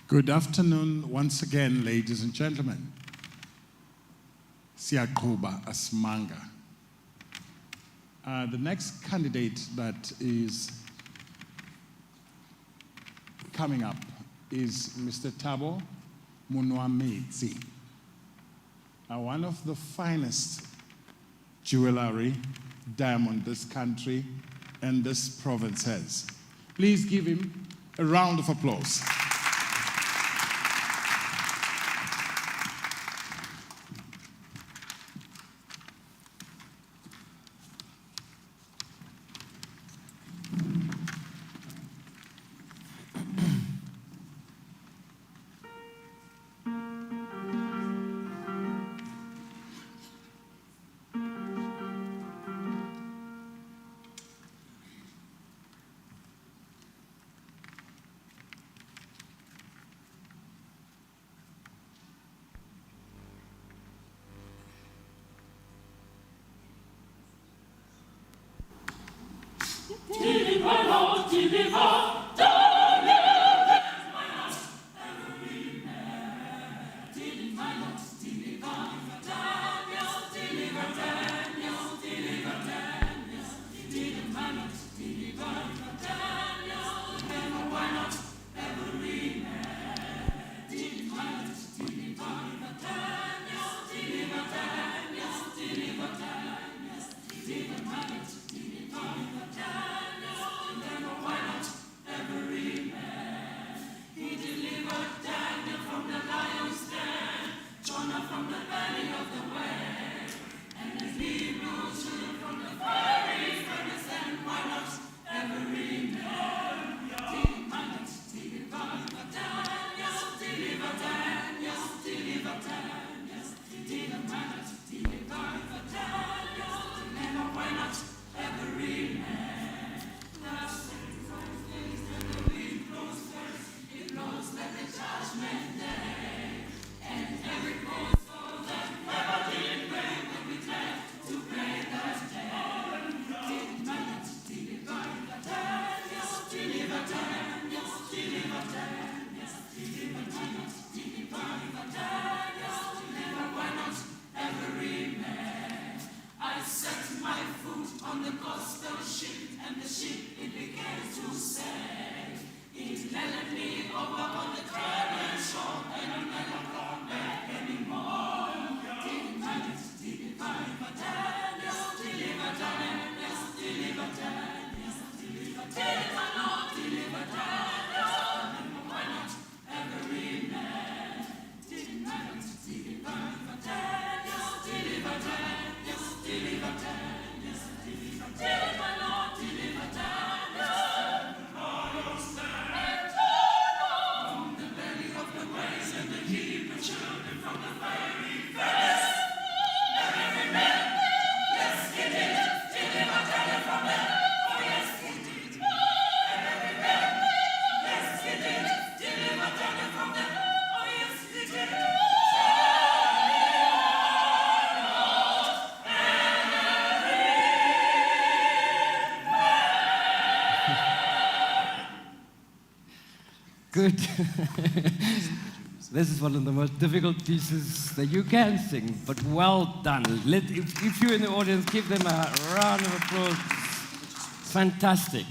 Good afternoon once again, ladies and gentlemen. Siyaqhuba Asimanga. The next candidate that is coming up is Mr. Thabo Monwamezi, one of the finest jewelry diamond this country and this province has. Please give him a round of applause. Good. This is one of the most difficult pieces that you can sing, but well done. If you're in the audience, give them a round of applause. Fantastic.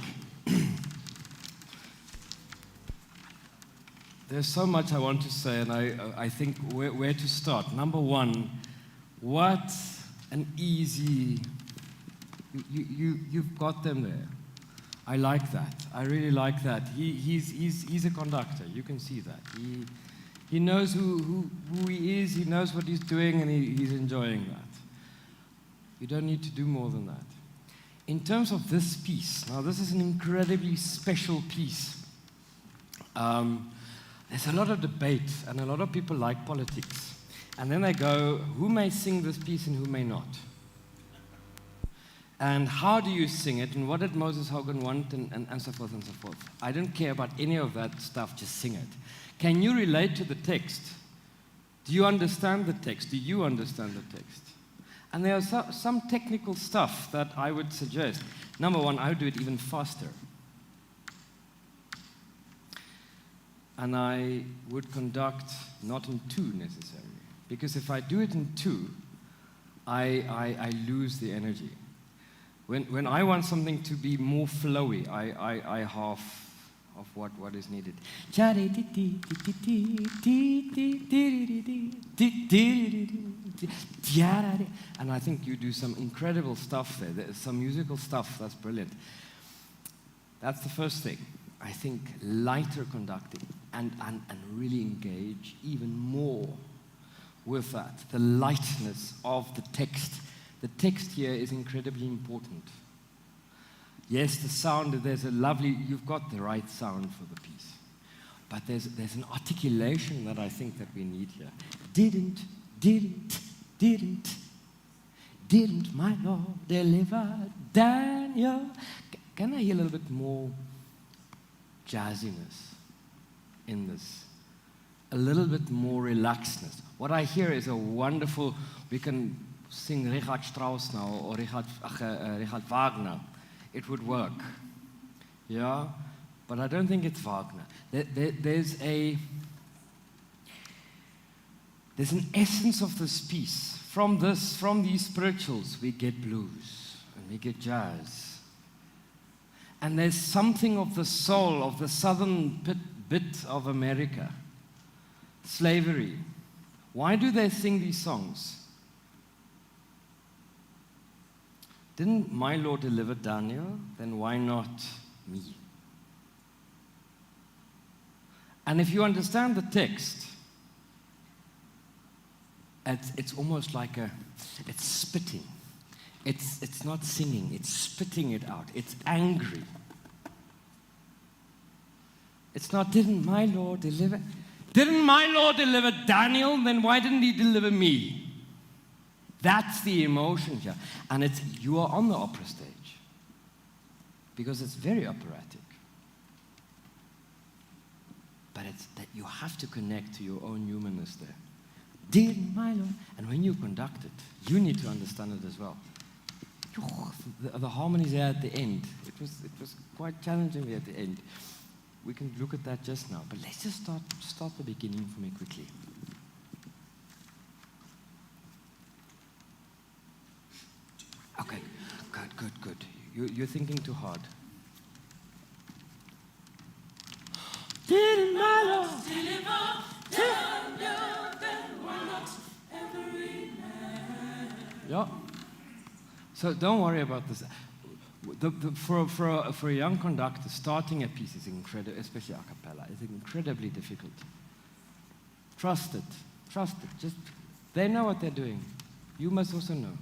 There's so much I want to say, and I think where to start. Number one, what an easy... You've got them there. I like that. I really like that. He's a conductor. You can see that. He knows who he is. He knows what he's doing, and he's enjoying that. You don't need to do more than that. In terms of this piece, now this is an incredibly special piece. There's a lot of debate, and a lot of people like politics. And then they go, who may sing this piece and who may not? And how do you sing it, and what did Moses Hogan want, and so forth and so forth. I don't care about any of that stuff, just sing it. Can you relate to the text? Do you understand the text? Do you understand the text? And there are some technical stuff that I would suggest. Number one, I would do it even faster. and I would conduct not in 2 necessarily. Because if I do it in 2, I lose the energy. When I want something to be more flowy, I half of what is needed. And I think you do some incredible stuff there. There's some musical stuff that's brilliant. That's the first thing. I think lighter conducting and really engage even more with that. The lightness of the text. The text here is incredibly important. Yes, the sound, you've got the right sound for the piece. But there's an articulation that I think that we need here. Didn't my Lord deliver Daniel? Can I hear a little bit more jazziness in this? A little bit more relaxedness. What I hear is a wonderful, we can sing Richard Strauss now, or Richard Wagner. It would work. Yeah? But I don't think it's Wagner. There's an essence of this piece. From these spirituals, we get blues, and we get jazz. And there's something of the soul of the southern bit of America. Slavery. Why do they sing these songs? Didn't my Lord deliver Daniel? Then why not me? And if you understand the text, it's almost like it's spitting. It's not singing, it's spitting it out. It's angry. It's not, didn't my Lord deliver Daniel? Then why didn't he deliver me? That's the emotion here. And you are on the opera stage. Because it's very operatic. But it's that you have to connect to your own humanness there. Didn't my Lord? And when you conduct it, you need to understand it as well. The harmonies there at the end. It was quite challenging at the end. We can look at that just now. But let's just start the beginning for me quickly. Okay, good. You're thinking too hard. Didn't my Lord deliver Daniel, then why not every man? Yeah. So don't worry about this. For a young conductor, starting a piece is incredible, especially a cappella, is incredibly difficult. Trust it. Just they know what they're doing. You must also know.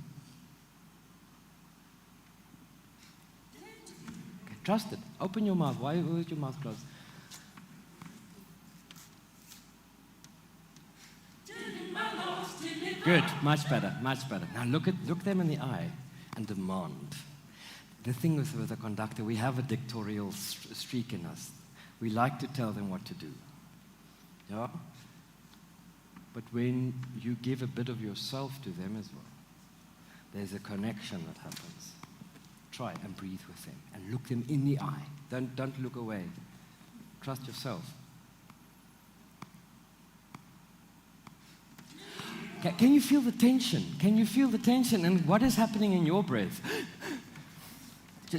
Okay, trust it. Open your mouth. Why is your mouth closed? Good, much better. Now look them in the eye and demand. The thing with a conductor, we have a dictatorial streak in us. We like to tell them what to do. Yeah? But when you give a bit of yourself to them as well, there's a connection that happens. Try and breathe with them and look them in the eye. Don't look away. Trust yourself. Can you feel the tension? Can you feel the tension? And what is happening in your breath?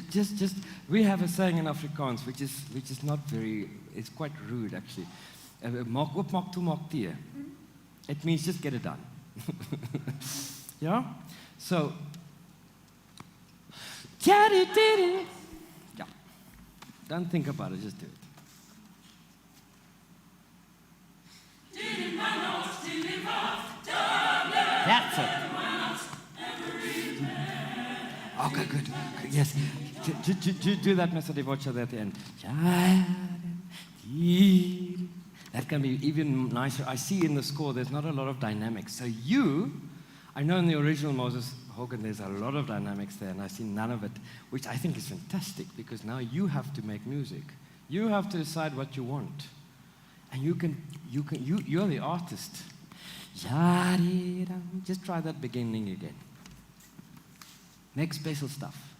Just, we have a saying in Afrikaans, which is not very, it's quite rude actually. Maak oop, maak toe, maak tee. It means just get it done. Yeah? So, yeah. Don't think about it, just do it. That's it. Okay, good. Yes. Do that messa di voce there at the end. That can be even nicer. I see in the score there's not a lot of dynamics. So I know in the original Moses Hogan there's a lot of dynamics there, and I see none of it, which I think is fantastic because now you have to make music. You have to decide what you want, and you're the artist. Just try that beginning again. Make special stuff.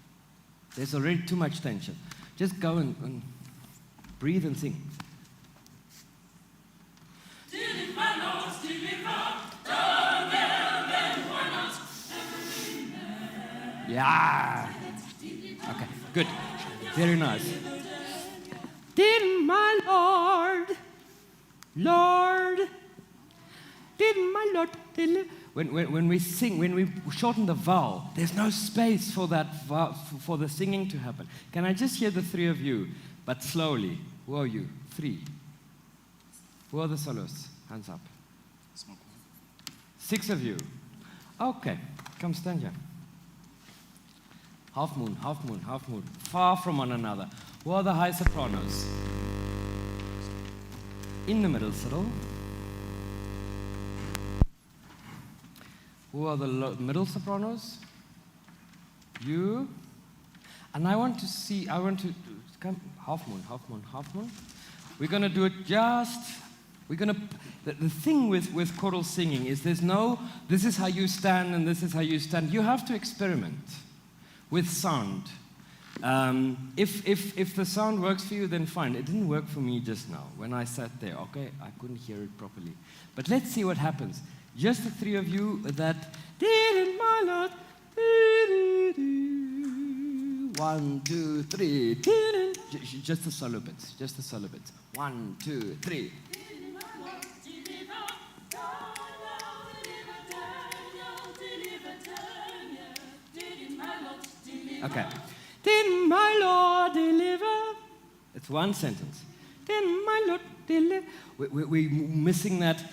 There's already too much tension. Just go and breathe and sing. Yeah. Okay, good. Very nice. Did my Lord, did my Lord deliver? When we sing, when we shorten the vowel, there's no space for that for the singing to happen. Can I just hear the three of you, but slowly? Who are you? Three. Who are the soloists? Hands up. 6 of you. Okay, come stand here. Half moon, half moon, half moon. Far from one another. Who are the high sopranos? In the middle, Cyril. Who are the middle sopranos? You. And I want to come, half moon, half moon, half moon. We're going to do it the thing with choral singing is there's no, this is how you stand and this is how you stand. You have to experiment with sound. If the sound works for you, then fine. It didn't work for me just now when I sat there. Okay, I couldn't hear it properly. But let's see what happens. Just the three of you that did my Lord. 1, 2, 3. Just the solo bits. Just the solo bits. 1, 2, 3. Okay. Did my Lord deliver? It's one sentence. Did my Lord deliver? We're missing that.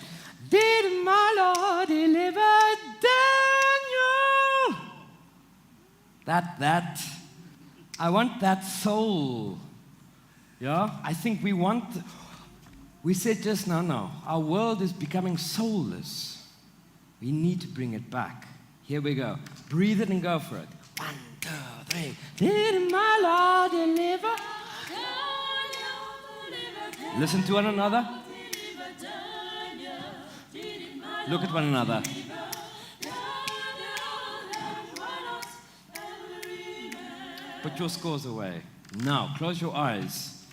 Did my Lord deliver Daniel? That. I want that soul. Yeah? I think we said just now, our world is becoming soulless. We need to bring it back. Here we go. Breathe it and go for it. 1, 2, 3. Did my Lord deliver? Listen to one another. Look at one another. Put your scores away. Now, close your eyes.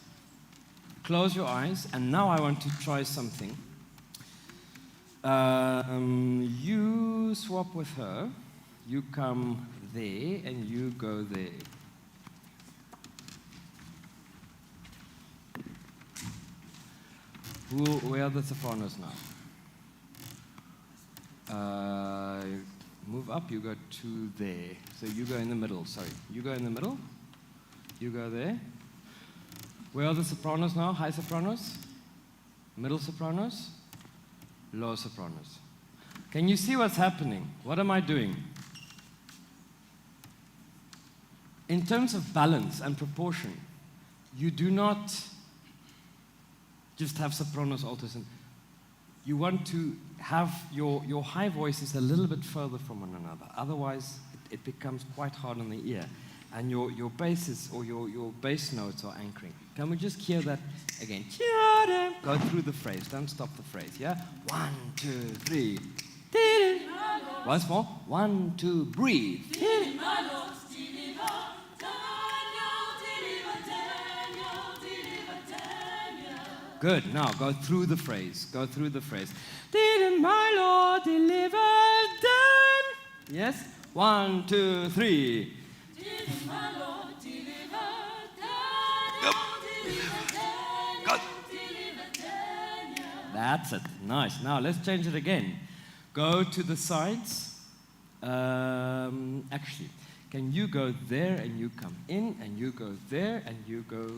Close your eyes, and now I want to try something. You swap with her. You come there, and you go there. Where are the sopranos now? Move up, you go to there. So you go in the middle, sorry. You go in the middle. You go there. Where are the sopranos now? High sopranos? Middle sopranos? Low sopranos. Can you see what's happening? What am I doing? In terms of balance and proportion, you do not just have sopranos, altos, and you want to have your high voices a little bit further from one another. Otherwise, it becomes quite hard on the ear. And your basses or your bass notes are anchoring. Can we just hear that again? Go through the phrase. Don't stop the phrase, yeah? 1, 2, 3. Once more. 1, 2, breathe. Good. Now go through the phrase. Go through the phrase. Didn't my Lord deliver Dan? Yes? 1, 2, 3. Didn't my Lord deliver Daniel? That's it. Nice. Now let's change it again. Go to the sides. Actually, can you go there and you come in, and you go there and you go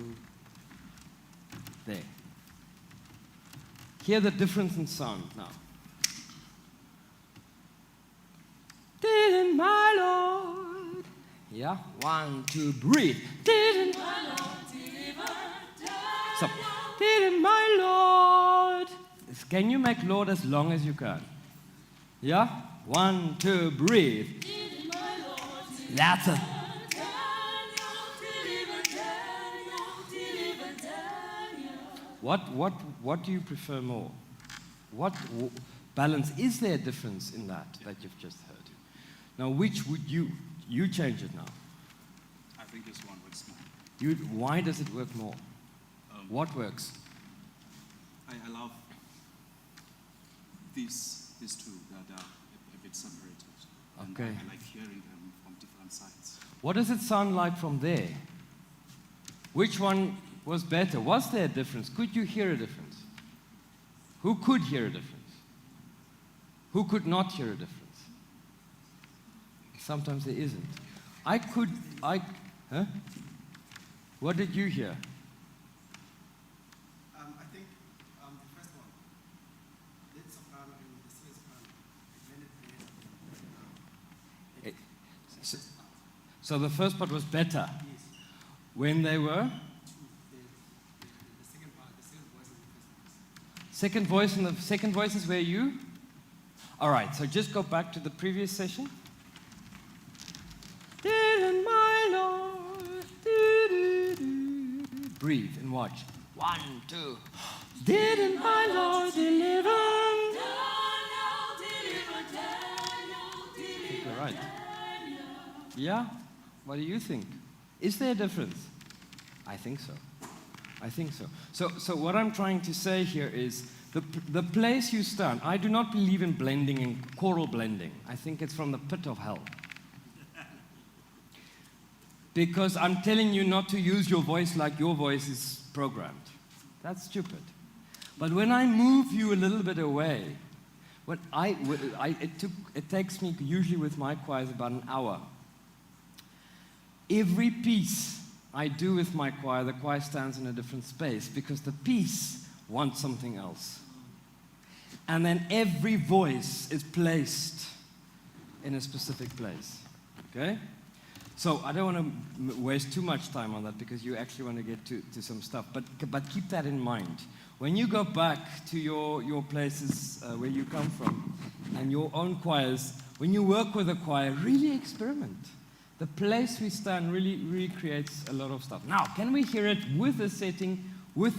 there? Hear the difference in sound now. Didn't my Lord? Yeah, 1, 2, breathe. Didn't my Lord deliver? Stop. Didn't my Lord? Can you make Lord as long as you can? Yeah, 1, 2, breathe. Didn't my Lord deliver? That's it. What do you prefer more? What balance? Is there a difference in that you've just heard? Now, which would you change it now? I think this one works more. Why does it work more? What works? I love these two that are a bit separated. Okay. I like hearing them from different sides. What does it sound like from there? Which one was better? Was there a difference? Could you hear a difference? Who could hear a difference? Who could not hear a difference? Sometimes there isn't. Huh? What did you hear? I think the first one, lead soprano and the senior soprano, So the first part was better. yes. When they were? The second part, the second voice and the first voice. Second voice, and the second voice is where you? All right, so just go back to the previous session. Didn't my Lord, breathe and watch. 1, 2. Didn't my Lord deliver? You're right. Yeah? What do you think? Is there a difference? I think so. I think so. So what I'm trying to say here is the place you stand. I do not believe in blending, in choral blending. I think it's from the pit of hell. Because I'm telling you not to use your voice like your voice is programmed. That's stupid. But when I move you a little bit away, it takes me usually with my choirs about an hour. Every piece I do with my choir, the choir stands in a different space because the piece wants something else. And then every voice is placed in a specific place. Okay? So I don't want to waste too much time on that because you actually want to get to some stuff. But keep that in mind. When you go back to your places where you come from and your own choirs, when you work with a choir, really experiment. The place we stand really creates a lot of stuff. Now, can we hear it with the setting, with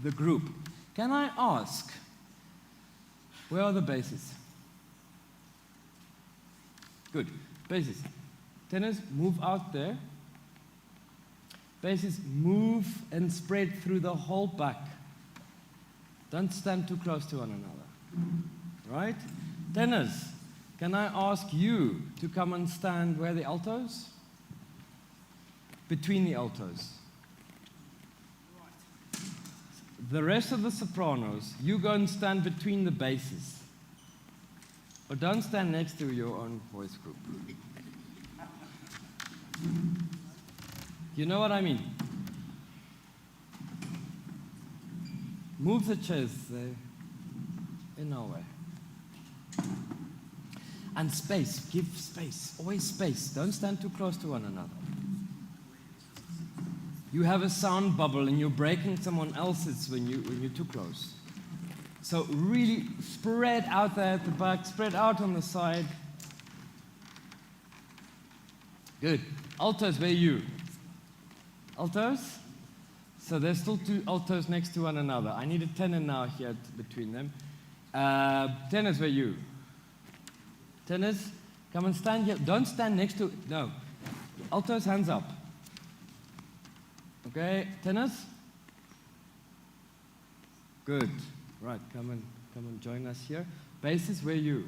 the group? Can I ask, where are the basses? Good. Basses. Tenors, move out there. Basses, move and spread through the whole back. Don't stand too close to one another. Right? Tenors, can I ask you to come and stand where the altos? Between the altos. The rest of the sopranos, you go and stand between the basses. But don't stand next to your own voice group. You know what I mean? Move the chairs, they're in our way. And space, give space, always space. Don't stand too close to one another. You have a sound bubble and you're breaking someone else's when you're too close. So really spread out there at the back, spread out on the side. Good. Altos, where are you? Altos? So there's still two altos next to one another. I need a tenor now here between them. Tenors, where are you? Tenors, come and stand here. Don't stand next to, no. Altos, hands up. Okay, tenors? Good. Right, come and join us here. Basses, where are you?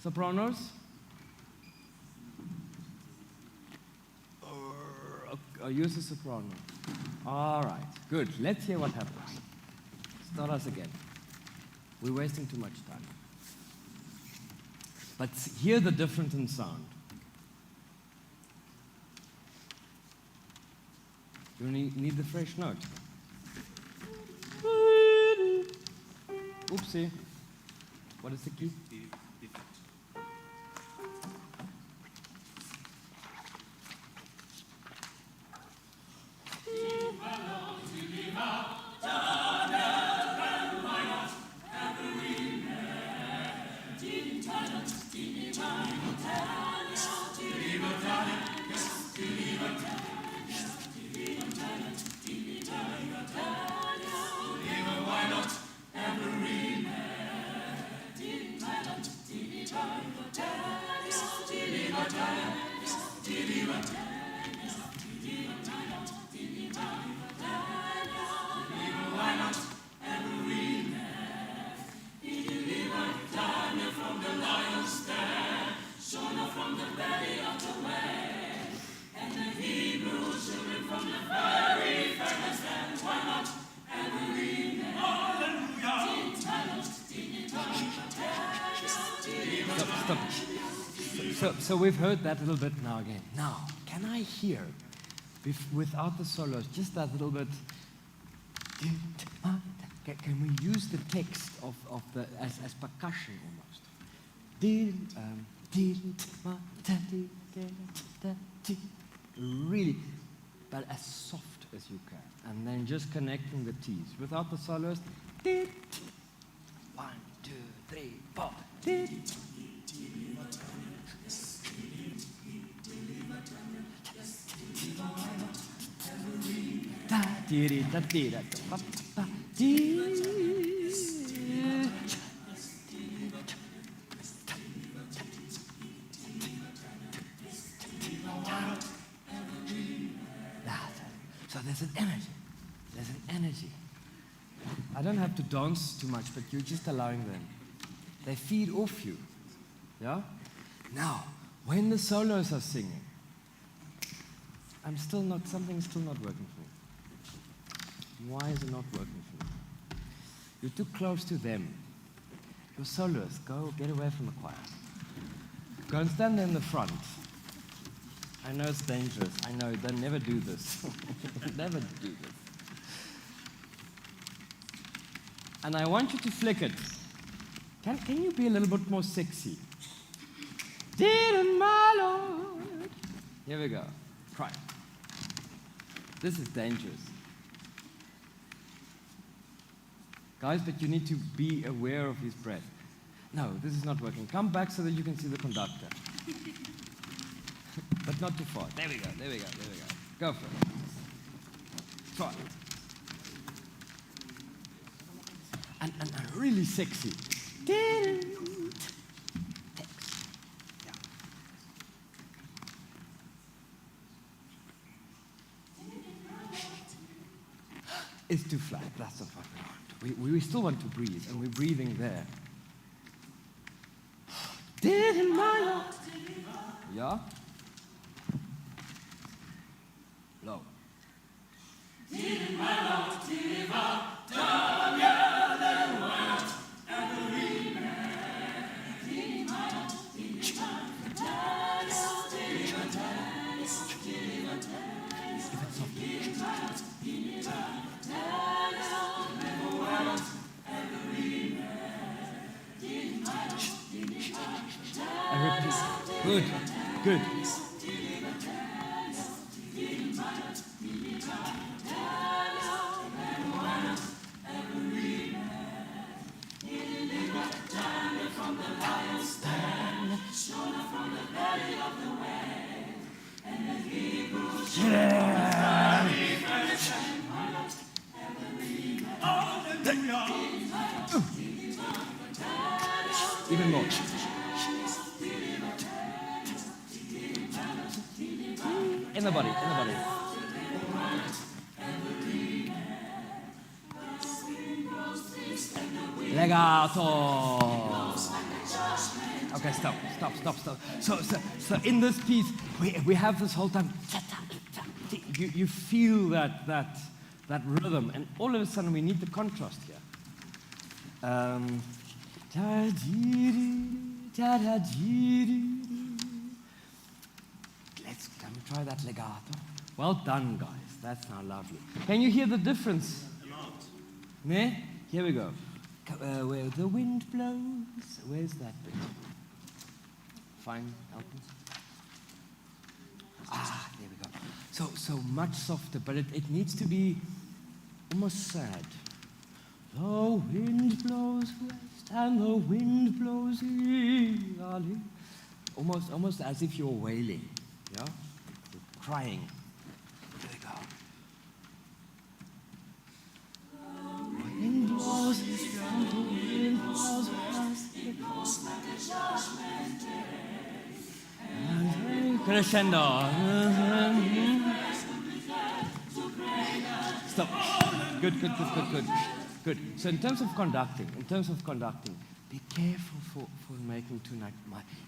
Sopranos? Use a soprano. All right, good. Let's hear what happens. Start us again. We're wasting too much time. But hear the difference in sound. You need the fresh note. Oopsie. What is the key? So we've heard that a little bit now again. Now, can I hear, without the solos, just that little bit? Can we use the text of the as percussion almost? Really, but as soft as you can, and then just connecting the T's without the solos. 1, 2, 3, 4. So there's an energy. There's an energy. I don't have to dance too much, but you're just allowing them. They feed off you. Yeah? Now, when the solos are singing, something's still not working for me. Why is it not working for me? You're too close to them. Your soloists, go get away from the choir. Go and stand there in the front. I know it's dangerous. I know, they never do this. Never do this. And I want you to flick it. Can you be a little bit more sexy? Dear my Lord. Here we go. Try it. This is dangerous. Guys, but you need to be aware of his breath. No, this is not working. Come back so that you can see the conductor. But not too far. There we go, there we go, there we go. Go for it. Try it. And really sexy. Text. Yeah. It's too flat. That's not what we want. We still want to breathe, and we're breathing there. Did my Lord. Yeah? Low. Did my Lord deliver the world and the man? Did my Lord Good, good. Even more. In the body, in the body. Legato. Okay, stop. So in this piece, we have this whole time. You feel that rhythm, and all of a sudden we need the contrast here. Can we try that legato? Well done, guys. That's now lovely. Can you hear the difference? A lot. Ne? Here we go. Where the wind blows. Where's that bit? Fine, Elton. Ah, there we go. So much softer, but it needs to be almost sad. The wind blows west and the wind blows east. Almost as if you're wailing. Yeah? You're crying. Here we go. Wind blows east and the wind blows west. It blows like a judgment day. And crescendo. Stop. Good. So in terms of conducting, be careful for making tonight.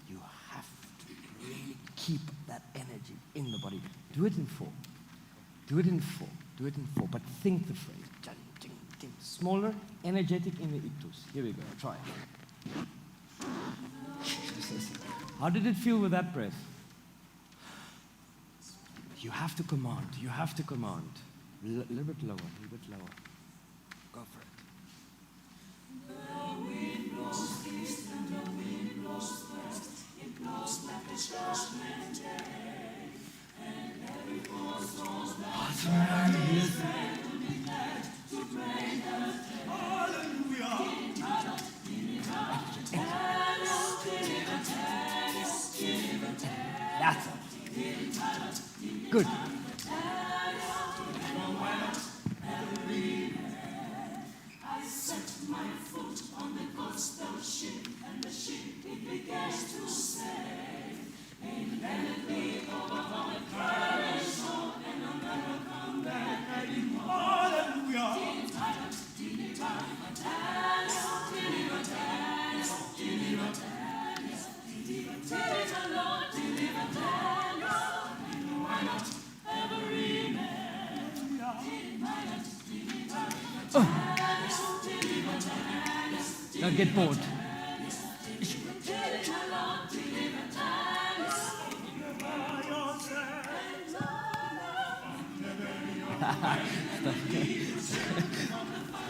You have to really keep that energy in the body. Do it in 4. But think the phrase. Smaller, energetic in the ictus. Here we go. Try it. How did it feel with that breath? You have to command. You have to command. A little bit lower, a little bit lower. Go for it. The wind blows east and the wind blows west. It blows like a judgment day. And every force rolls back. To be glad to pray the day. Hallelujah. That's it. Good. I set my foot on the gospel ship, and the ship it began to say, Amen, and be overcome with courage, and I'll never come back anymore. Hallelujah. Don't get bored.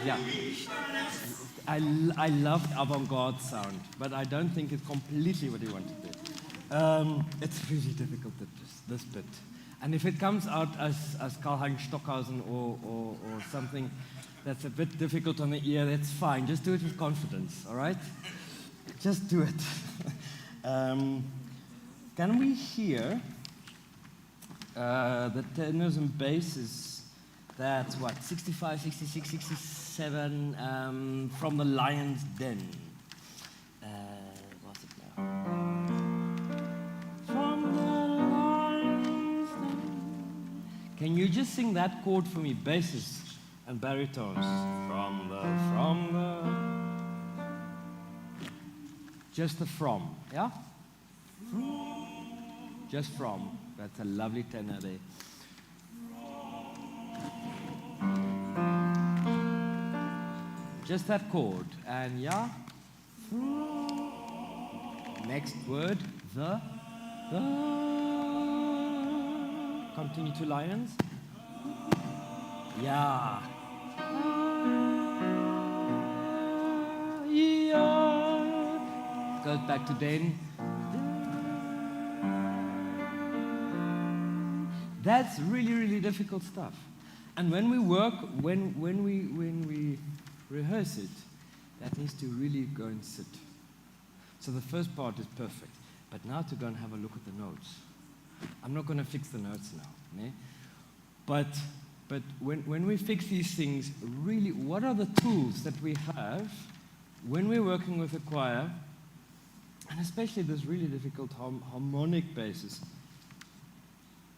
Yeah. I loved avant-garde sound, but I don't think it's completely what he wanted to. It's really difficult, this bit. And if it comes out as Karl-Heinz Stockhausen or something that's a bit difficult on the ear, that's fine. Just do it with confidence, all right? Just do it. Can we hear the tenors and basses? That's what, 65, 66, 67 from the Lion's Den. What's it now? From the Lion's Den. Can you just sing that chord for me, basses and baritones? From the. Just the from, yeah? Just from. That's a lovely tenor there. Just that chord, and yeah. Next word, the. Continue to lions. Yeah. Yeah. Goes back to Den. That's really, really difficult stuff. And when we work, when we rehearse it, that needs to really go and sit. So the first part is perfect. But now to go and have a look at the notes. I'm not going to fix the notes now. Ne? But when we fix these things, really, what are the tools that we have when we're working with a choir, and especially this really difficult harmonic basis,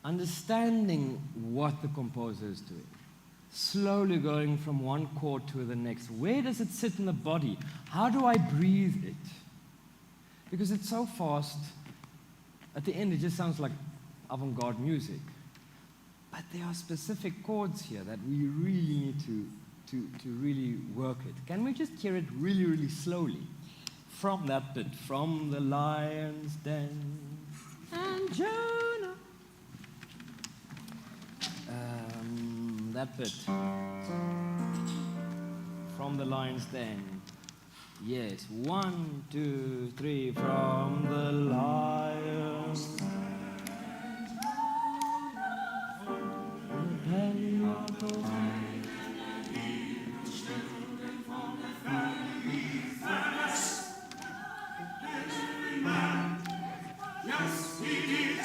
understanding what the composer is doing. Slowly going from one chord to the next. Where does it sit in the body? How do I breathe it? Because it's so fast, at the end it just sounds like avant-garde music. But there are specific chords here that we really need to really work it. Can we just hear it really, really slowly? From that bit, from the Lion's Den and Jonah. That bit. From the Lion's Den. Yes. 1, 2, 3. From the Lion's Den. Yes, he did.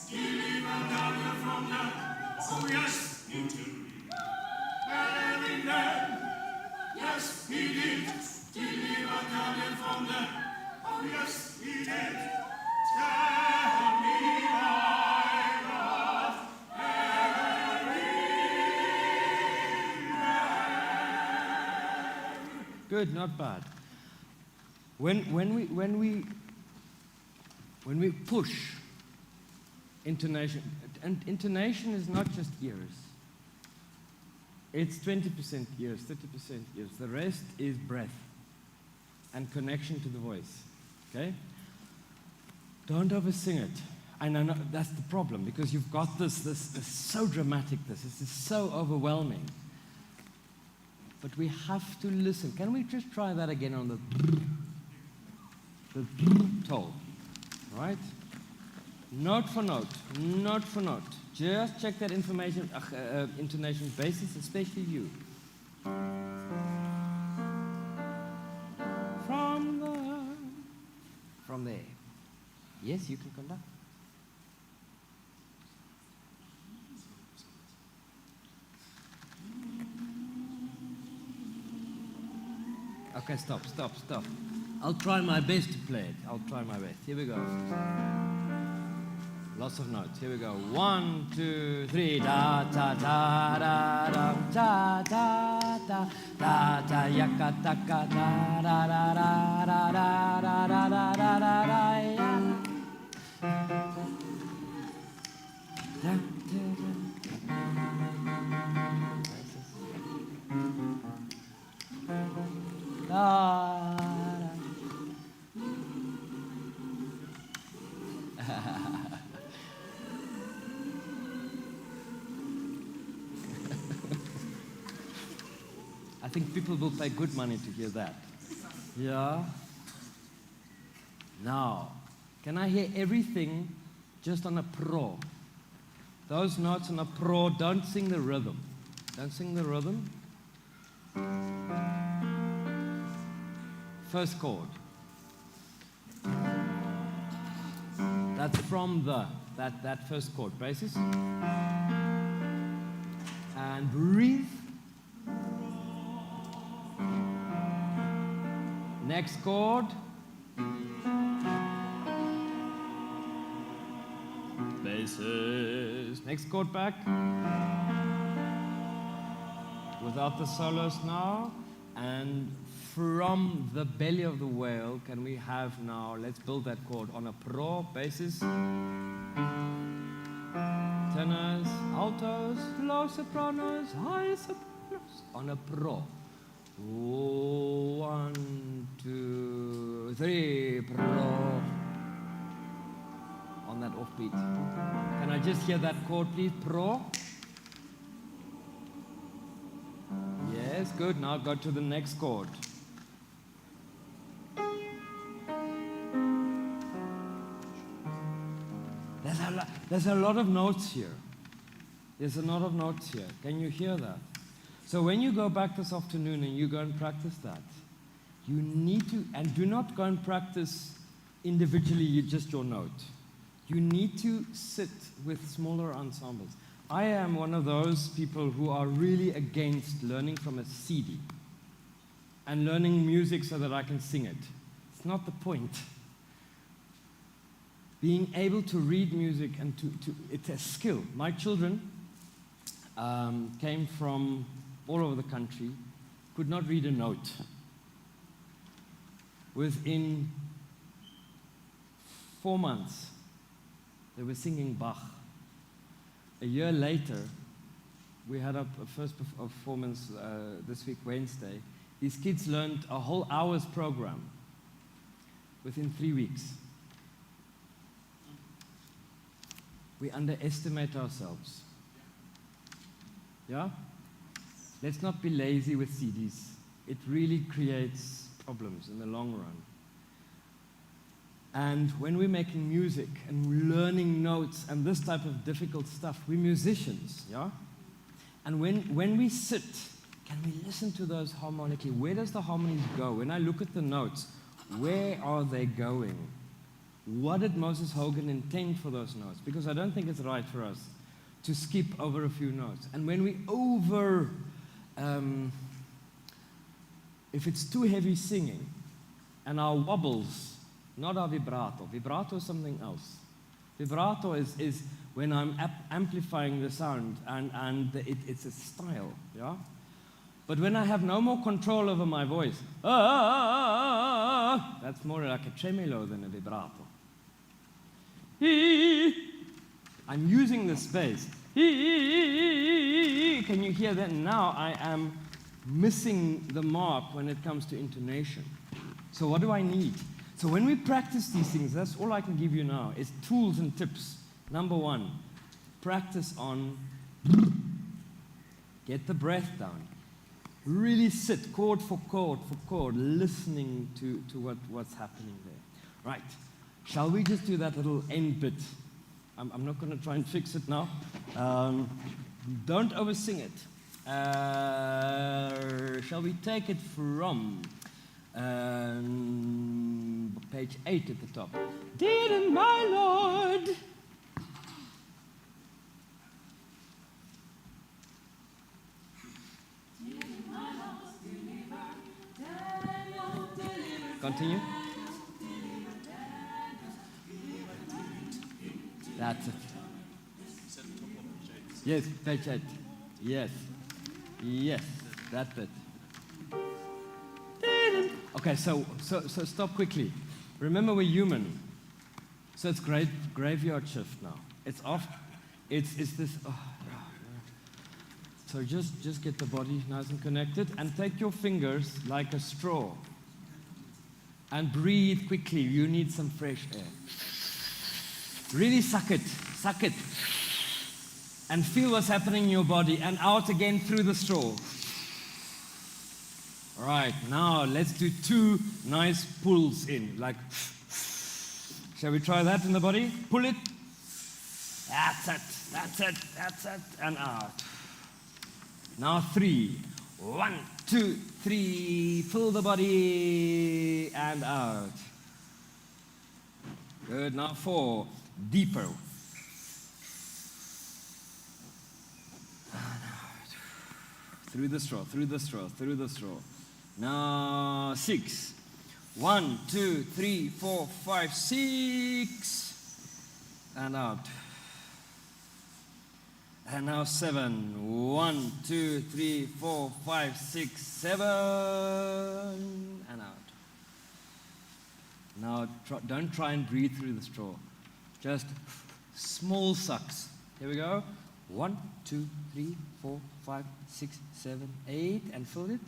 Deliver Daniel from the. Oh yes, he did. Yes, he did. Deliver Daniel from the. Oh yes, he did. Tell me why God Good, not bad. When we push intonation, and intonation is not just ears. It's 20% ears, 30% ears. The rest is breath and connection to the voice. Okay? Don't oversing it. And I know that's the problem, because you've got this so dramatic, this is so overwhelming. But we have to listen. Can we just try that again on the tone, right? Note for note, note for note. Just check that intonation basis, especially you. From there. Yes, you can conduct. Okay, stop. I'll try my best to play it. I'll try my best. Here we go. Lots of notes. Here we go. 1, 2, 3. Da da da da da da da da da da yaka taka da da da da da da da da da da da I think people will pay good money to hear that. Yeah. Now, can I hear everything just on a pro? Those notes on a pro, don't sing the rhythm. Don't sing the rhythm. First chord. That's from that first chord basis. And breathe. Next chord. Basis. Next chord back. Without the solos now. And from the belly of the whale, can we have now, let's build that chord on a pro basis. Tenors, altos, low sopranos, high sopranos, on a pro. 1, 2, 3, pro. On that offbeat. Can I just hear that chord, please? Pro. Yes, good. Now go to the next chord. There's a lot of notes here. There's a lot of notes here. Can you hear that? So when you go back this afternoon and you go and practice that, you need to, and do not go and practice individually just your note. You need to sit with smaller ensembles. I am one of those people who are really against learning from a CD and learning music so that I can sing it. It's not the point. Being able to read music and it's a skill. My children came from all over the country, could not read a note. Within 4 months, they were singing Bach. A year later, we had a first performance this week, Wednesday. These kids learned a whole hour's program within 3 weeks. We underestimate ourselves. Yeah? Let's not be lazy with CDs. It really creates problems in the long run. And when we're making music and learning notes and this type of difficult stuff, we're musicians, yeah? And when we sit, can we listen to those harmonically? Where does the harmonies go? When I look at the notes, where are they going? What did Moses Hogan intend for those notes? Because I don't think it's right for us to skip over a few notes. And when we if it's too heavy singing, and our wobbles, not our vibrato. Vibrato is something else. Vibrato is when I'm amplifying the sound, and it's a style, yeah? But when I have no more control over my voice, that's more like a tremolo than a vibrato. I'm using the space. Can you hear that? Now I am missing the mark when it comes to intonation. So what do I need? So when we practice these things, that's all I can give you now, is tools and tips. Number one, practice on, get the breath down. Really sit, chord for chord, listening to what's happening there. Right, shall we just do that little end bit? I'm not going to try and fix it now. Don't oversing it. Shall we take it from page 8 at the top? Dear my Lord. Continue. That's it. Yes, page 8. Yes. Yes, that bit. Okay, so stop quickly. Remember, we're human. So it's graveyard shift now. It's off. It's this. Oh. So just get the body nice and connected, and take your fingers like a straw. And breathe quickly. You need some fresh air. Really suck it. And feel what's happening in your body. And out again through the straw. All right, now let's do 2 nice pulls in. Like, shall we try that in the body? Pull it. That's it. And out. Now 3. 1, 2, 3. Fill the body and out. Good. Now 4. Deeper. And out. Through the straw. Now 6. 1, 2, 3, 4, 5, 6. And out. And now 7. 1, 2, 3, 4, 5, 6, 7. And out. Now don't try and breathe through the straw. Just small sucks. Here we go. 1, 2, 3, 4, 5, 6, 7, 8. And fill it.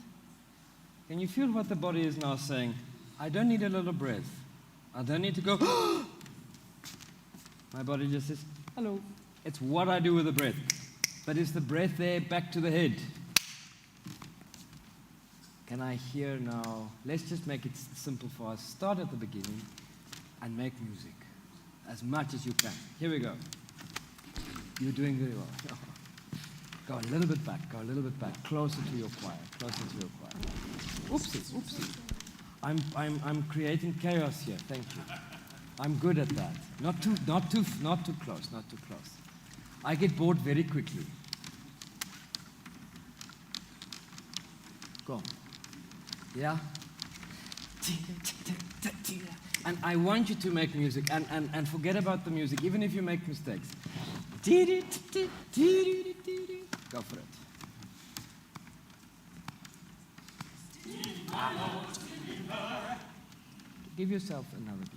Can you feel what the body is now saying? I don't need a little breath. I don't need to go. My body just says, hello. It's what I do with the breath. But is the breath there back to the head? Can I hear now? Let's just make it simple for us. Start at the beginning and make music as much as you can. Here we go. You're doing very well. Go a little bit back. Closer to your choir. Oopsie. I'm creating chaos here. Thank you. I'm good at that. Not too close. I get bored very quickly. Go. Yeah? And I want you to make music and forget about the music, even if you make mistakes. Go for it. Give yourself another beat.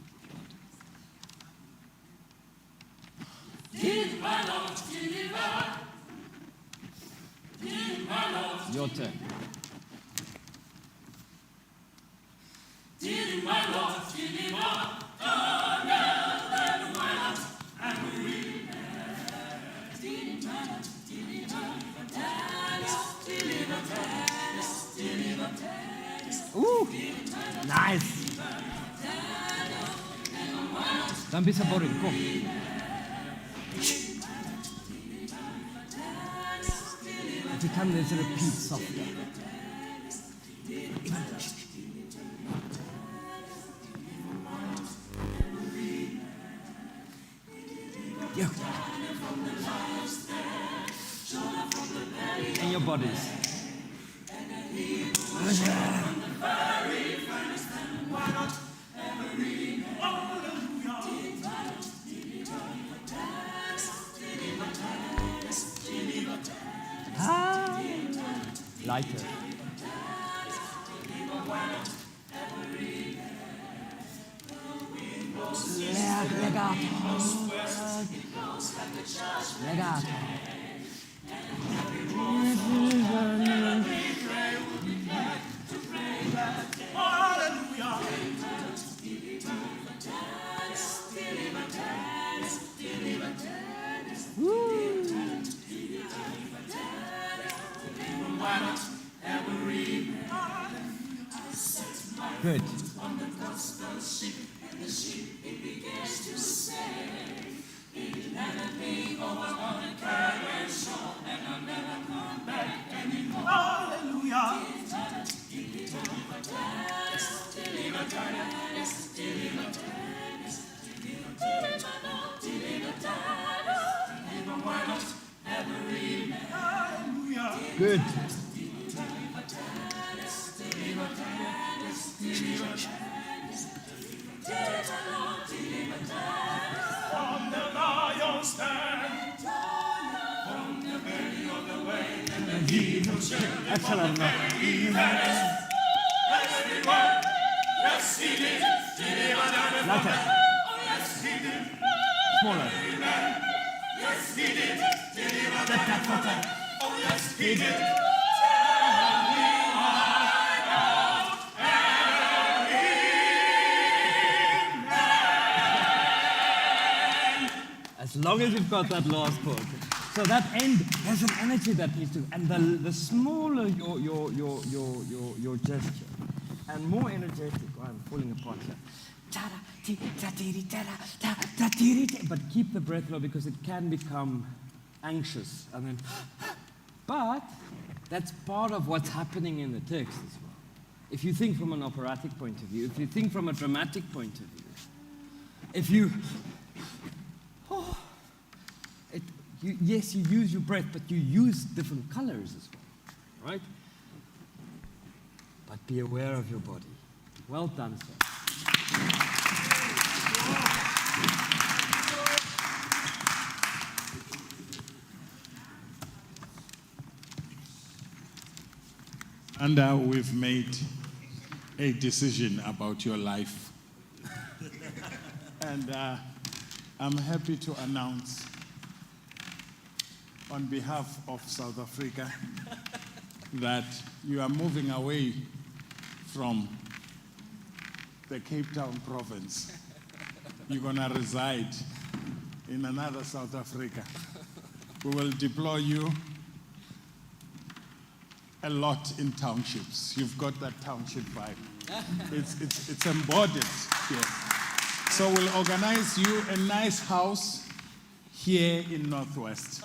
Did my Lord deliver? Did my Lord Your turn. Did my Lord deliver? And went and we did my Lord deliver? Ooh, nice. Don't be so boring. Come. Every time there's a repeat softer. Yeah. And your bodies. Lighter. Legato. Good. On the gospel ship, and the ship it begins to say, it landed me over on a Caribbean shore, and I'll never come back anymore. Hallelujah. Good. From the lion's stand, from the belly of the whale, and the eagle's shell. Excellent. Yes, he did. Later. Oh, yes, he did. Smaller. Yes, he did. Oh, yes, he did. As long as you've got that last chord. So that end, there's an energy that needs to, and the smaller your gesture, and more energetic. Oh, I'm falling apart here. But keep the breath low because it can become anxious. And then, but that's part of what's happening in the text as well. If you think from an operatic point of view, if you think from a dramatic point of view, if you, yes, you use your breath, but you use different colors as well, right? But be aware of your body. Well done, sir. And we've made a decision about your life. And I'm happy to announce on behalf of South Africa that you are moving away from the Cape Town province. You're going to reside in another South Africa. We will deploy you a lot in townships. You've got that township vibe. It's embodied here. So we'll organize you a nice house here in Northwest.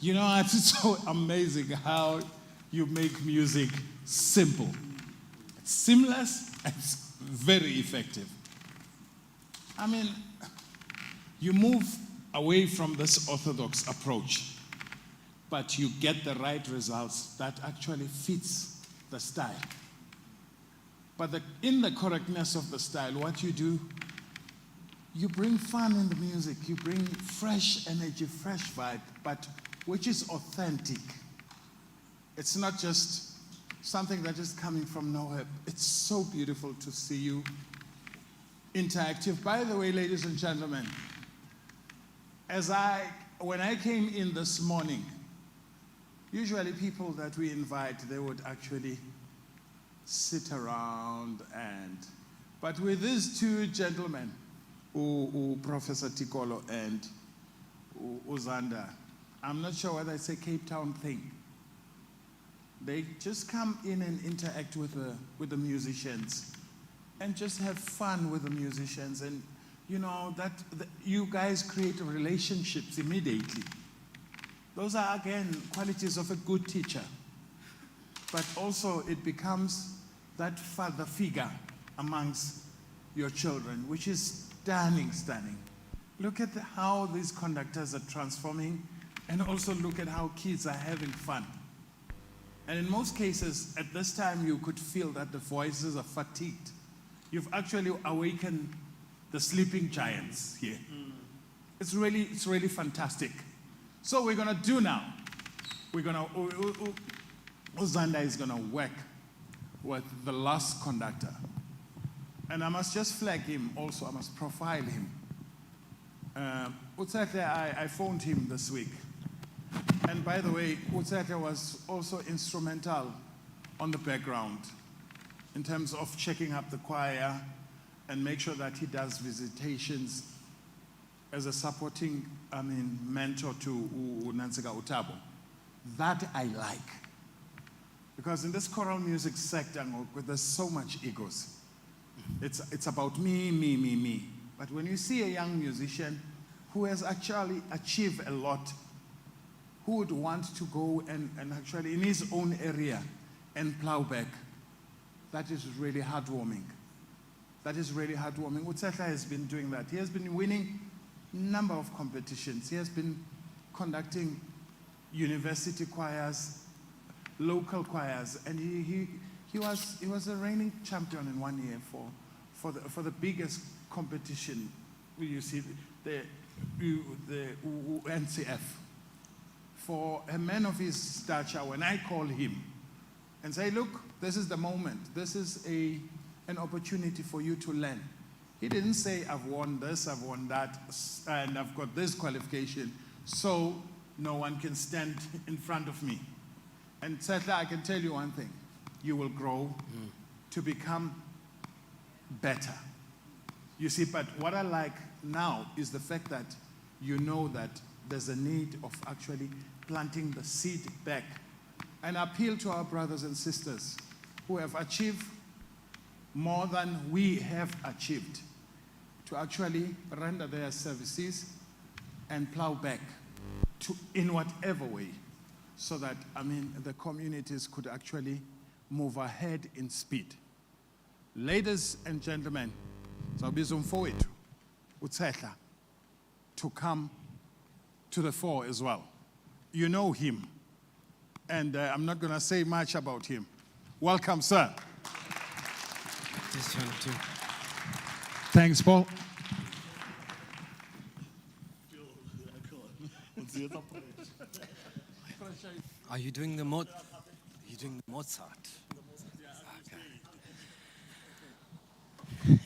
You know, it's so amazing how you make music simple. It's seamless and it's very effective. I mean, you move away from this orthodox approach, but you get the right results that actually fits the style. But in the correctness of the style, what you do, you bring fun in the music, you bring fresh energy, fresh vibe, but which is authentic. It's not just something that is coming from nowhere. It's so beautiful to see you interactive. By the way, ladies and gentlemen, when I came in this morning, usually people that we invite, they would actually sit around but with these two gentlemen, Professor Tikolo and Xander, I'm not sure whether it's a Cape Town thing. They just come in and interact with the musicians and just have fun with the musicians. And you know, you guys create relationships immediately. Those are, again, qualities of a good teacher. But also it becomes that father figure amongst your children, which is stunning. Look at how these conductors are transforming, and also look at how kids are having fun. And in most cases, at this time, you could feel that the voices are fatigued. You've actually awakened the sleeping giants here. It's really fantastic. So we're going to do now, Xander is going to work with the last conductor. And I must just flag him also, I must profile him. I phoned him this week. And by the way, Utsete was also instrumental on the background in terms of checking up the choir and make sure that he does visitations as a supporting, mentor to Nansika Utabo. That I like. Because in this choral music sector, there's so much egos. It's about me, me, me, me. But when you see a young musician who has actually achieved a lot, who would want to go and actually in his own area and plow back, that is really heartwarming. That is really heartwarming. Utsetla has been doing that. He has been winning a number of competitions. He has been conducting university choirs, local choirs, and he was a reigning champion in 1 year for the biggest competition. You see the NCF. For a man of his stature, when I call him and say, look, this is the moment, this is an opportunity for you to learn. He didn't say, I've won this, I've won that, and I've got this qualification, so no one can stand in front of me. And certainly I can tell you one thing, you will grow to become better. You see, but what I like now is the fact that you know that there's a need of actually planting the seed back. And appeal to our brothers and sisters who have achieved more than we have achieved to actually render their services and plow back in whatever way, so that, the communities could actually move ahead in speed. Ladies and gentlemen, Zabizum forward, Utsetla, to come to the fore as well. You know him, and I'm not going to say much about him. Welcome, sir. This one too. Thanks, Paul. Are you doing the Mozart? Okay. Yeah.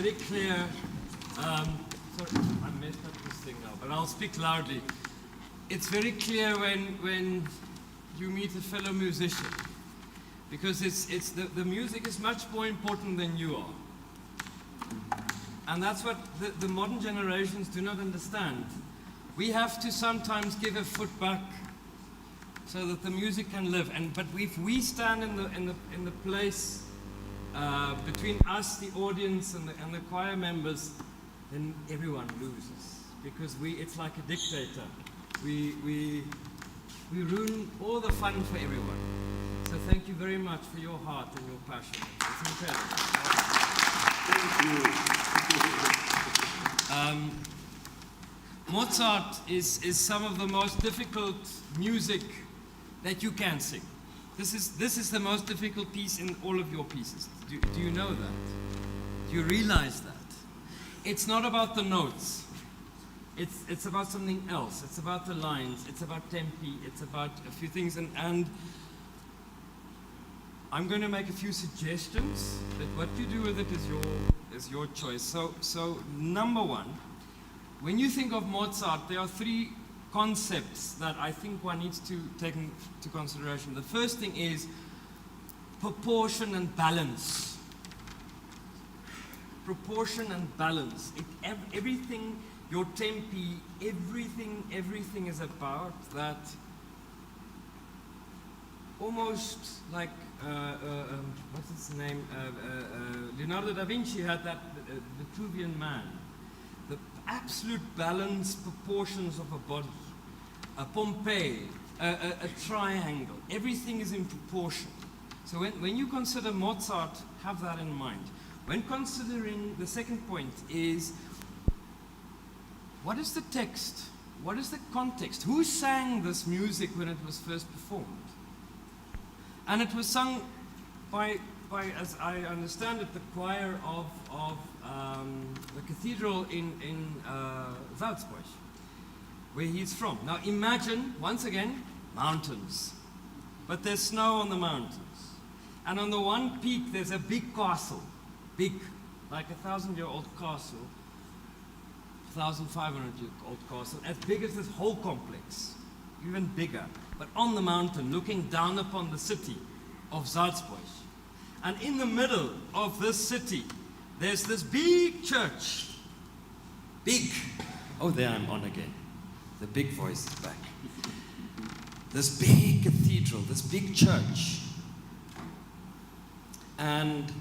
very clear. Sorry, I messed up this thing now, but I'll speak loudly. It's very clear when you meet a fellow musician, because the music is much more important than you are. And that's what the modern generations do not understand. We have to sometimes give a foot back so that the music can live. But if we stand in the place between us, the audience, and the choir members, then everyone loses, because it's like a dictator. We ruin all the fun for everyone. So thank you very much for your heart and your passion. It's incredible. Thank you. Mozart is some of the most difficult music that you can sing. This is the most difficult piece in all of your pieces. Do you know that? Do you realize that? It's not about the notes. It's about something else. It's about the lines. It's about tempi. It's about a few things. And I'm going to make a few suggestions, but what you do with it is your choice. So number one, when you think of Mozart, there are three concepts that I think one needs to take into consideration. The first thing is proportion and balance. Proportion and balance. Everything, your tempi, everything is about that. Almost like what's his name? Leonardo da Vinci had that Vitruvian Man. The absolute balance, proportions of a body. A Pompeii, a triangle. Everything is in proportion. So when you consider Mozart, have that in mind. When considering, the second point is, what is the text? What is the context? Who sang this music when it was first performed? And it was sung by as I understand it, the choir of the cathedral in Salzburg, where he's from. Now imagine, once again, mountains. But there's snow on the mountains. And on the one peak, there's a big castle. Big, like a 1,000-year-old castle. 1,500-year-old castle, as big as this whole complex, even bigger, but on the mountain, looking down upon the city of Salzburg. And in the middle of this city, there's this big church. Big. Oh, there I'm on again. The big voice is back. This big cathedral, this big church. And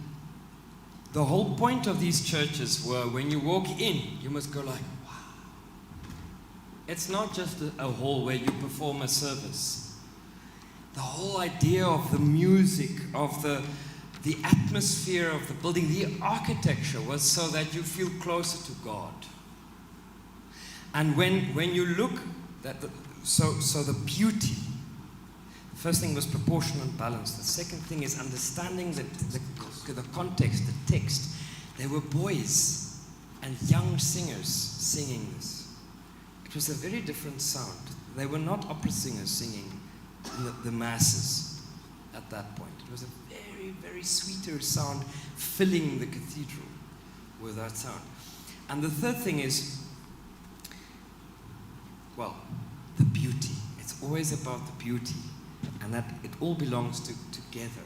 the whole point of these churches were, when you walk in, you must go like, wow. It's not just a hall where you perform a service. The whole idea of the music, of the atmosphere of the building, the architecture was so that you feel closer to God. And when you look at the beauty, the first thing was proportion and balance. The second thing is understanding the context, the text. There were boys and young singers singing this. It was a very different sound. They were not opera singers singing the masses at that point. It was a very, very sweeter sound filling the cathedral with that sound. And the third thing is, well, the beauty. It's always about the beauty, and that it all belongs together,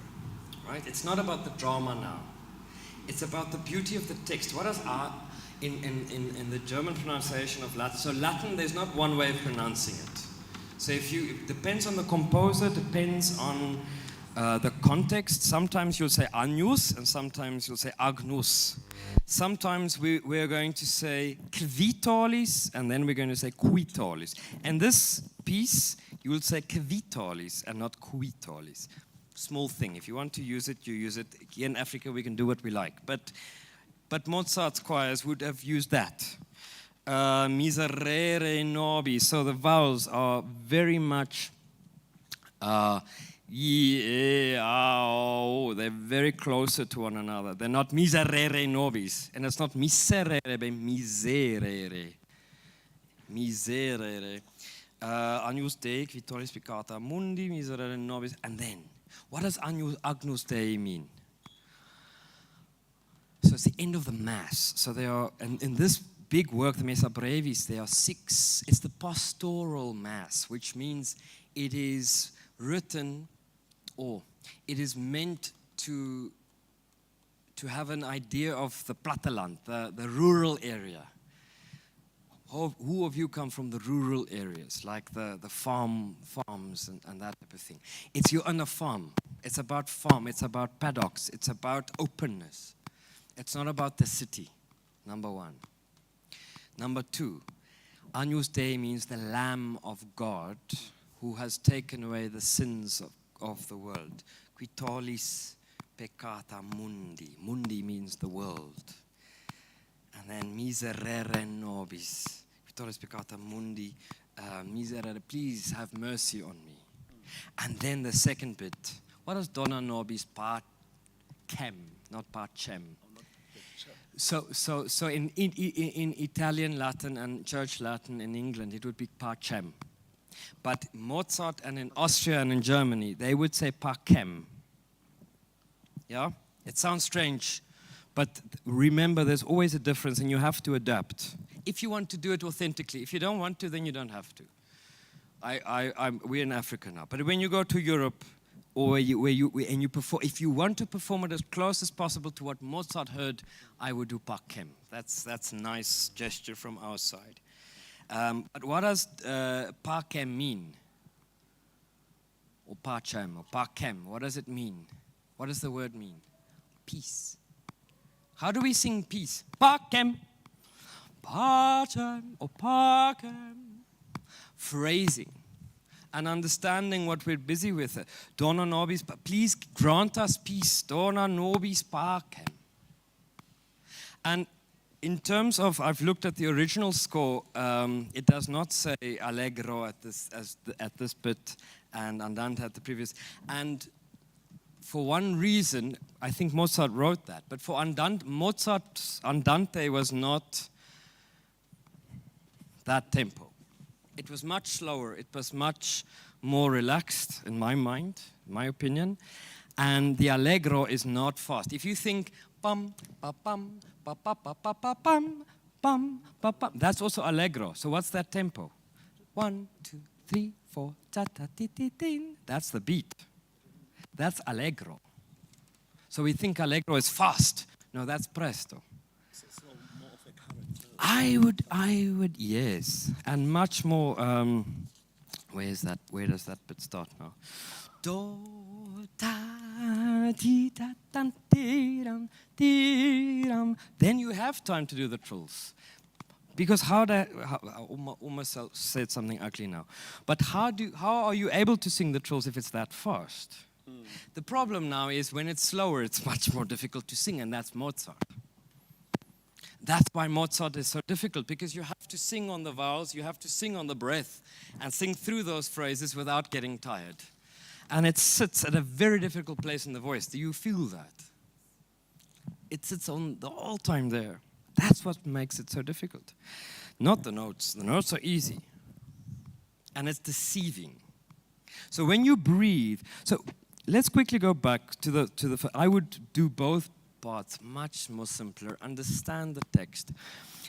right? It's not about the drama now. It's about the beauty of the text. What is art in the German pronunciation of Latin? So Latin, there's not one way of pronouncing it. So it depends on the composer, depends on the context. Sometimes you'll say agnus, and sometimes you'll say agnus. Sometimes we're going to say quitolis, and then we're going to say quitolis. And this piece, you will say quitolis and not quitolis. Small thing. If you want to use it, you use it. Here in Africa, we can do what we like. But Mozart's choirs would have used that. Miserere nobis. So the vowels are very much they're very closer to one another. They're not miserere nobis. And it's not miserere, but miserere. Miserere. Agnus Dei, quitolis peccata mundi, miserere nobis. And then, what does Agnus Dei mean? So it's the end of the Mass. So there are, and in this big work, the Missa Brevis, there are 6. It's the pastoral Mass, which means it is written, or it is meant to have an idea of the platteland, the rural area. Who of you come from the rural areas, like the farms and that type of thing? You're on a farm. It's about farm. It's about paddocks. It's about openness. It's not about the city, number 1. Number 2, Agnus Dei means the Lamb of God who has taken away the sins of the world. Quitolis peccata mundi. Mundi means the world. And then miserere nobis. Quitolis peccata mundi. Miserere, please have mercy on me. And then the second bit. What does dona nobis pacem, not pacem? So in Italian Latin and Church Latin in England, it would be pacem. But Mozart and in Austria and in Germany, they would say pacem. Yeah? It sounds strange, but remember there's always a difference and you have to adapt. If you want to do it authentically. If you don't want to, then you don't have to. We're in Africa now. But when you go to Europe, or where you perform, if you want to perform it as close as possible to what Mozart heard, I would do pacem. That's a nice gesture from our side. But what does pacem mean? Or pacem, or pacem, what does it mean? What does the word mean? Peace. How do we sing peace? Pacem, pacem, or pacem. Phrasing. And understanding what we're busy with. Dona nobis, please grant us peace. Dona nobis pacem. And in terms of, I've looked at the original score, it does not say allegro at this bit and andante at the previous. And for one reason, I think Mozart wrote that. But for Mozart's andante was not that tempo. It was much slower. It was much more relaxed, in my mind, in my opinion. And the allegro is not fast. If you think pam, pa pam, pa pa pa pa pa pam, pam, pa pam, that's also allegro. So what's that tempo? 1, 2, 3, 4, ta ta ti ti tin. That's the beat. That's allegro. So we think allegro is fast. No, that's presto. I would, yes, and much more. Where does that bit start now? Do ta ti ta tan ti ram ti ram. Then you have time to do the trills, because I almost said something ugly now. But how are you able to sing the trills if it's that fast? The problem now is when it's slower, it's much more difficult to sing, and that's Mozart. That's why Mozart is so difficult, because you have to sing on the vowels, you have to sing on the breath, and sing through those phrases without getting tired. And it sits at a very difficult place in the voice. Do you feel that? It sits on the whole time there. That's what makes it so difficult. Not the notes. The notes are easy. And it's deceiving. So when you breathe, so let's quickly go back to the I would do both parts much more simpler. Understand the text.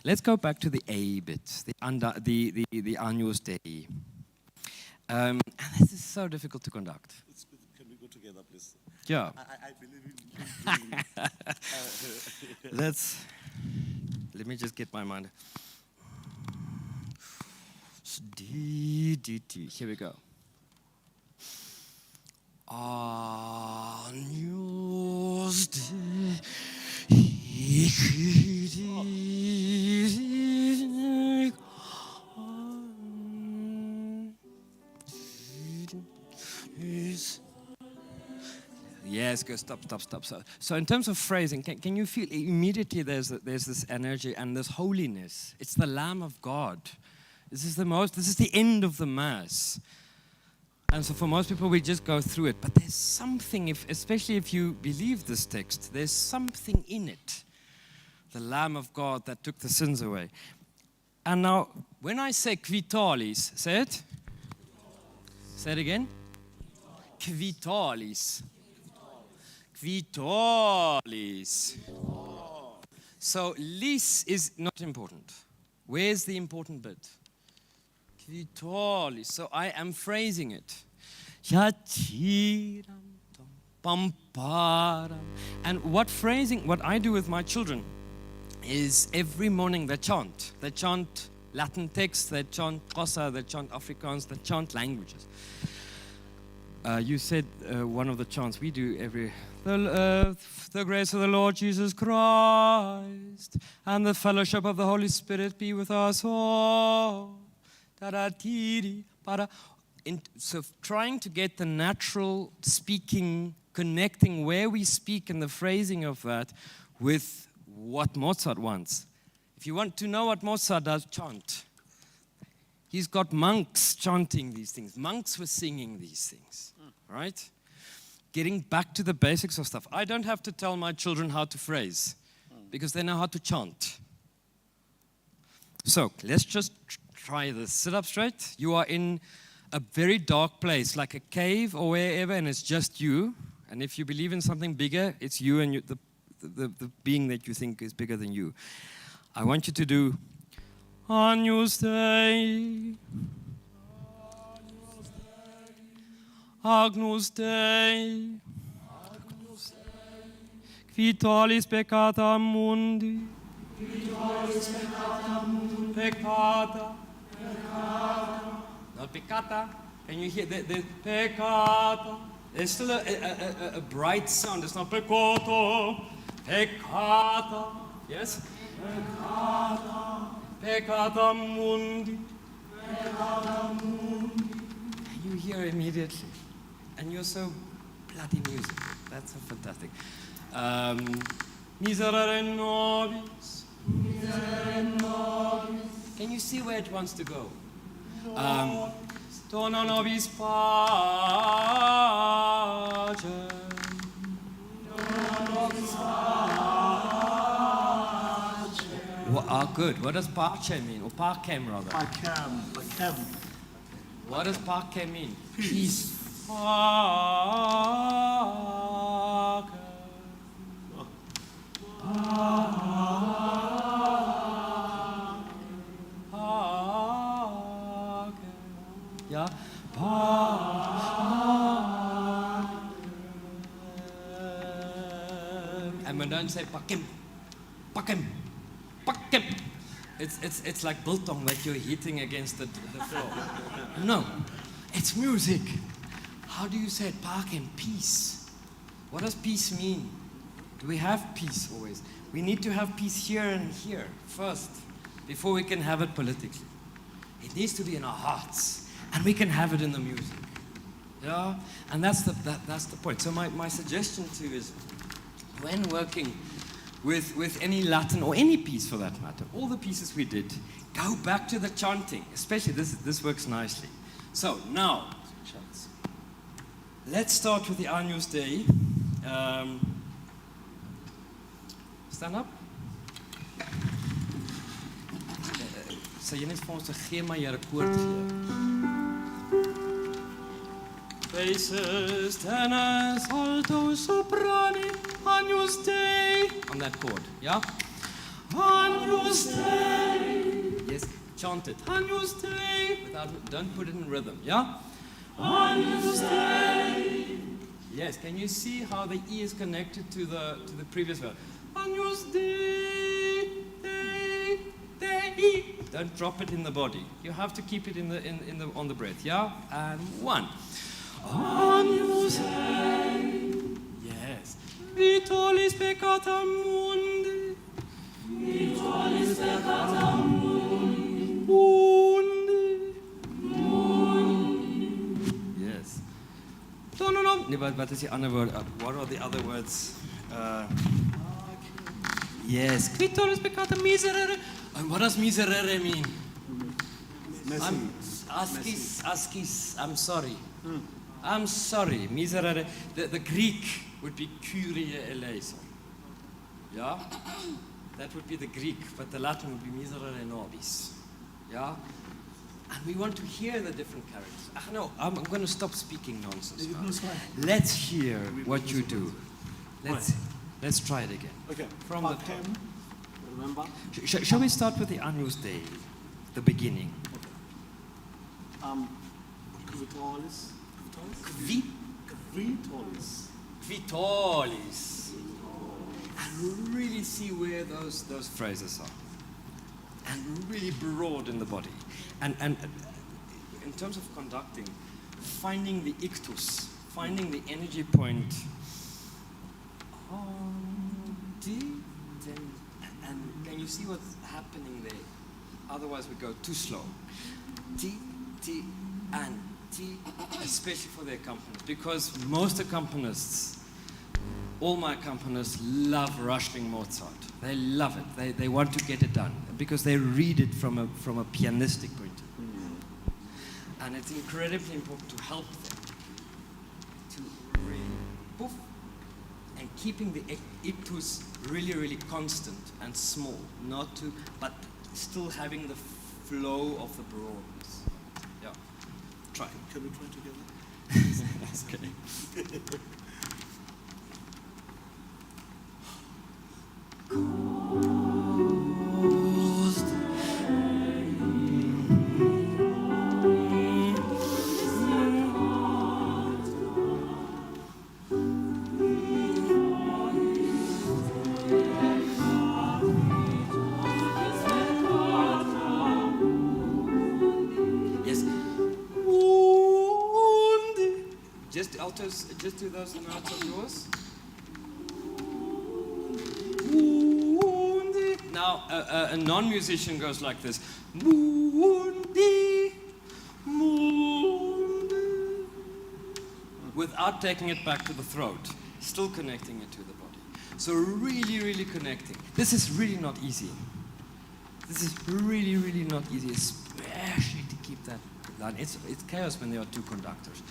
Let's go back to the A bit, the Agnus Dei. And this is so difficult to conduct. Can we go together, please? Yeah. I believe in Let me just get my mind. D, D, T. Here we go. Agnus Dei. Yes, go stop. So in terms of phrasing, can you feel immediately there's this energy and this holiness? It's the Lamb of God. This is the end of the Mass. And so for most people, we just go through it. But there's something, especially if you believe this text, there's something in it. The Lamb of God that took the sins away. And now, when I say quitalis, say it. Say it again. Quitalis. Quitalis. So lis is not important. Where's the important bit? Kvitalis. So I am phrasing it. And what I do with my children is every morning they chant. They chant Latin texts, they chant Xhosa, they chant Afrikaans, they chant languages. You said one of the chants we do the grace of the Lord Jesus Christ and the fellowship of the Holy Spirit be with us all. So trying to get the natural speaking, connecting where we speak and the phrasing of that with what Mozart wants. If you want to know what Mozart does, chant. He's got monks chanting these things. Monks were singing these things, right? Getting back to the basics of stuff. I don't have to tell my children how to phrase because they know how to chant. So let's just try this. Sit up straight. You are in a very dark place, like a cave or wherever, and it's just you. And if you believe in something bigger, it's you and the being that you think is bigger than you. I want you to do Agnus Dei, Agnus Dei, qui tollis peccata mundi, peccata, not peccata. Can you hear the peccata? There's still a bright sound. It's not peccato, peccata. Yes? Peccata, peccata mundi, peccata mundi. And you hear immediately. And you're so bloody music. That's so fantastic. Miserere nobis. Miserere nobis. Can you see where it wants to go? Dona nobis pacem. Dona nobis pacem. Good. What does pacem mean? Or pacem rather? Pacem. What does pacem mean? Peace. Yeah. And we don't say pakim, pakim, pakim. It's like biltong that you're hitting against the floor. No, it's music. How do you say it? Pakim, peace. What does peace mean? Do we have peace always? We need to have peace here and here first, before we can have it politically. It needs to be in our hearts, and we can have it in the music. Yeah, and that's the point. So my suggestion to you is, when working with any Latin or any piece for that matter, all the pieces we did, go back to the chanting. Especially this works nicely. So now, let's start with the Agnus Dei. Stand up. Sal jy net vir ons gee maar Here koord gee. Basses, tenors, alto, soprani, Agnus Dei. On that chord, yeah? Agnus Dei. Yes, chant it. Agnus Dei. Don't put it in rhythm, yeah? Agnus Dei. Yes, can you see how the E is connected to the previous verse? Agnus Dei, Dei, Dei. Don't drop it in the body. You have to keep it on the breath, yeah? And one. Agnus Dei. Yes. Vitolis peccata mundi. Vitolis peccata mundi. Mundi. Yes. No. Nee, wat is die ander woord? What are the other words? Yes. Vitolis peccata miserere. And what does miserere mean? Askis. I'm sorry. I'm sorry. Miserere. The Greek would be Kyrie eleison. Yeah? That would be the Greek, but the Latin would be miserere nobis. Yeah? And we want to hear the different characters. No, I'm going to stop speaking nonsense now. Let's hear what you do. Let's try it again. Okay. From the top. remember. Shall we start with the Agnus Dei, the beginning? Kvitolis. Vitalis. And really see where those phrases are. And really broad in the body. And in terms of conducting, finding the ictus, finding the energy point. And can you see what's happening there? Otherwise we go too slow. T, and T, especially for the accompanists. Because most accompanists, all my accompanists love Rushling Mozart. They love it. They want to get it done because they read it from a pianistic point of view. And it's incredibly important to help them to really poof, and keeping the ictus really, really constant and small, but still having the flow of the broadness. Yeah, try. Can we try together? Okay. Just do those notes of yours. Now, a non-musician goes like this. Without taking it back to the throat, still connecting it to the body. So really, really connecting. This is really not easy. This is really, really not easy, especially to keep that line. It's chaos when there are two conductors.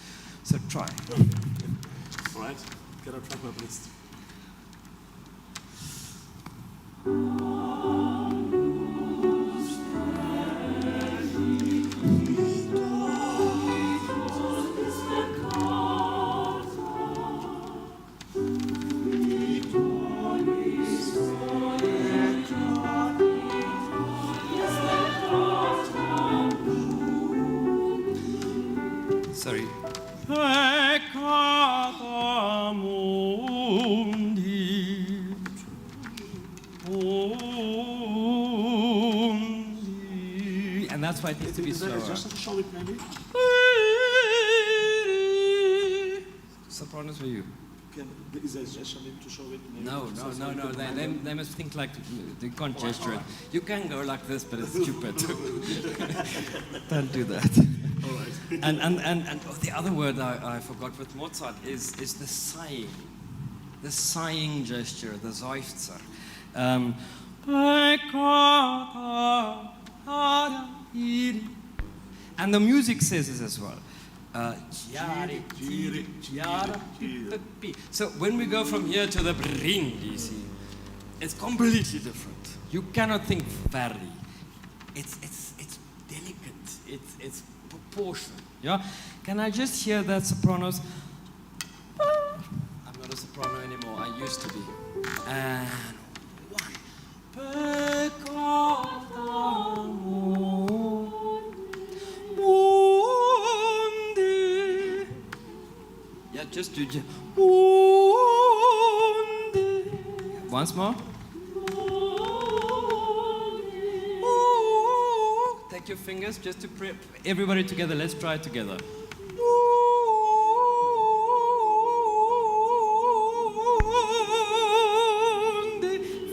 So try. All right. Can I try my best? Sorry. And that's why it needs to be slower. Just to show it maybe? Sopranos for you. Is there a gesture maybe to show it? Maybe No. They must think like they can't gesture it. You can go like this, but it's stupid. Don't do that. All right. And the other word I forgot with Mozart is the sighing. The sighing gesture, the Seufzer. And the music says this as well. So when we go from here to the brindisi, it's completely different. You cannot think very. It's delicate. It's proportion. Yeah. Can I just hear that sopranos? I'm not a soprano anymore. I used to be. And one. Yeah, just do. Once more. Take your fingers just to prep everybody together. Let's try it together.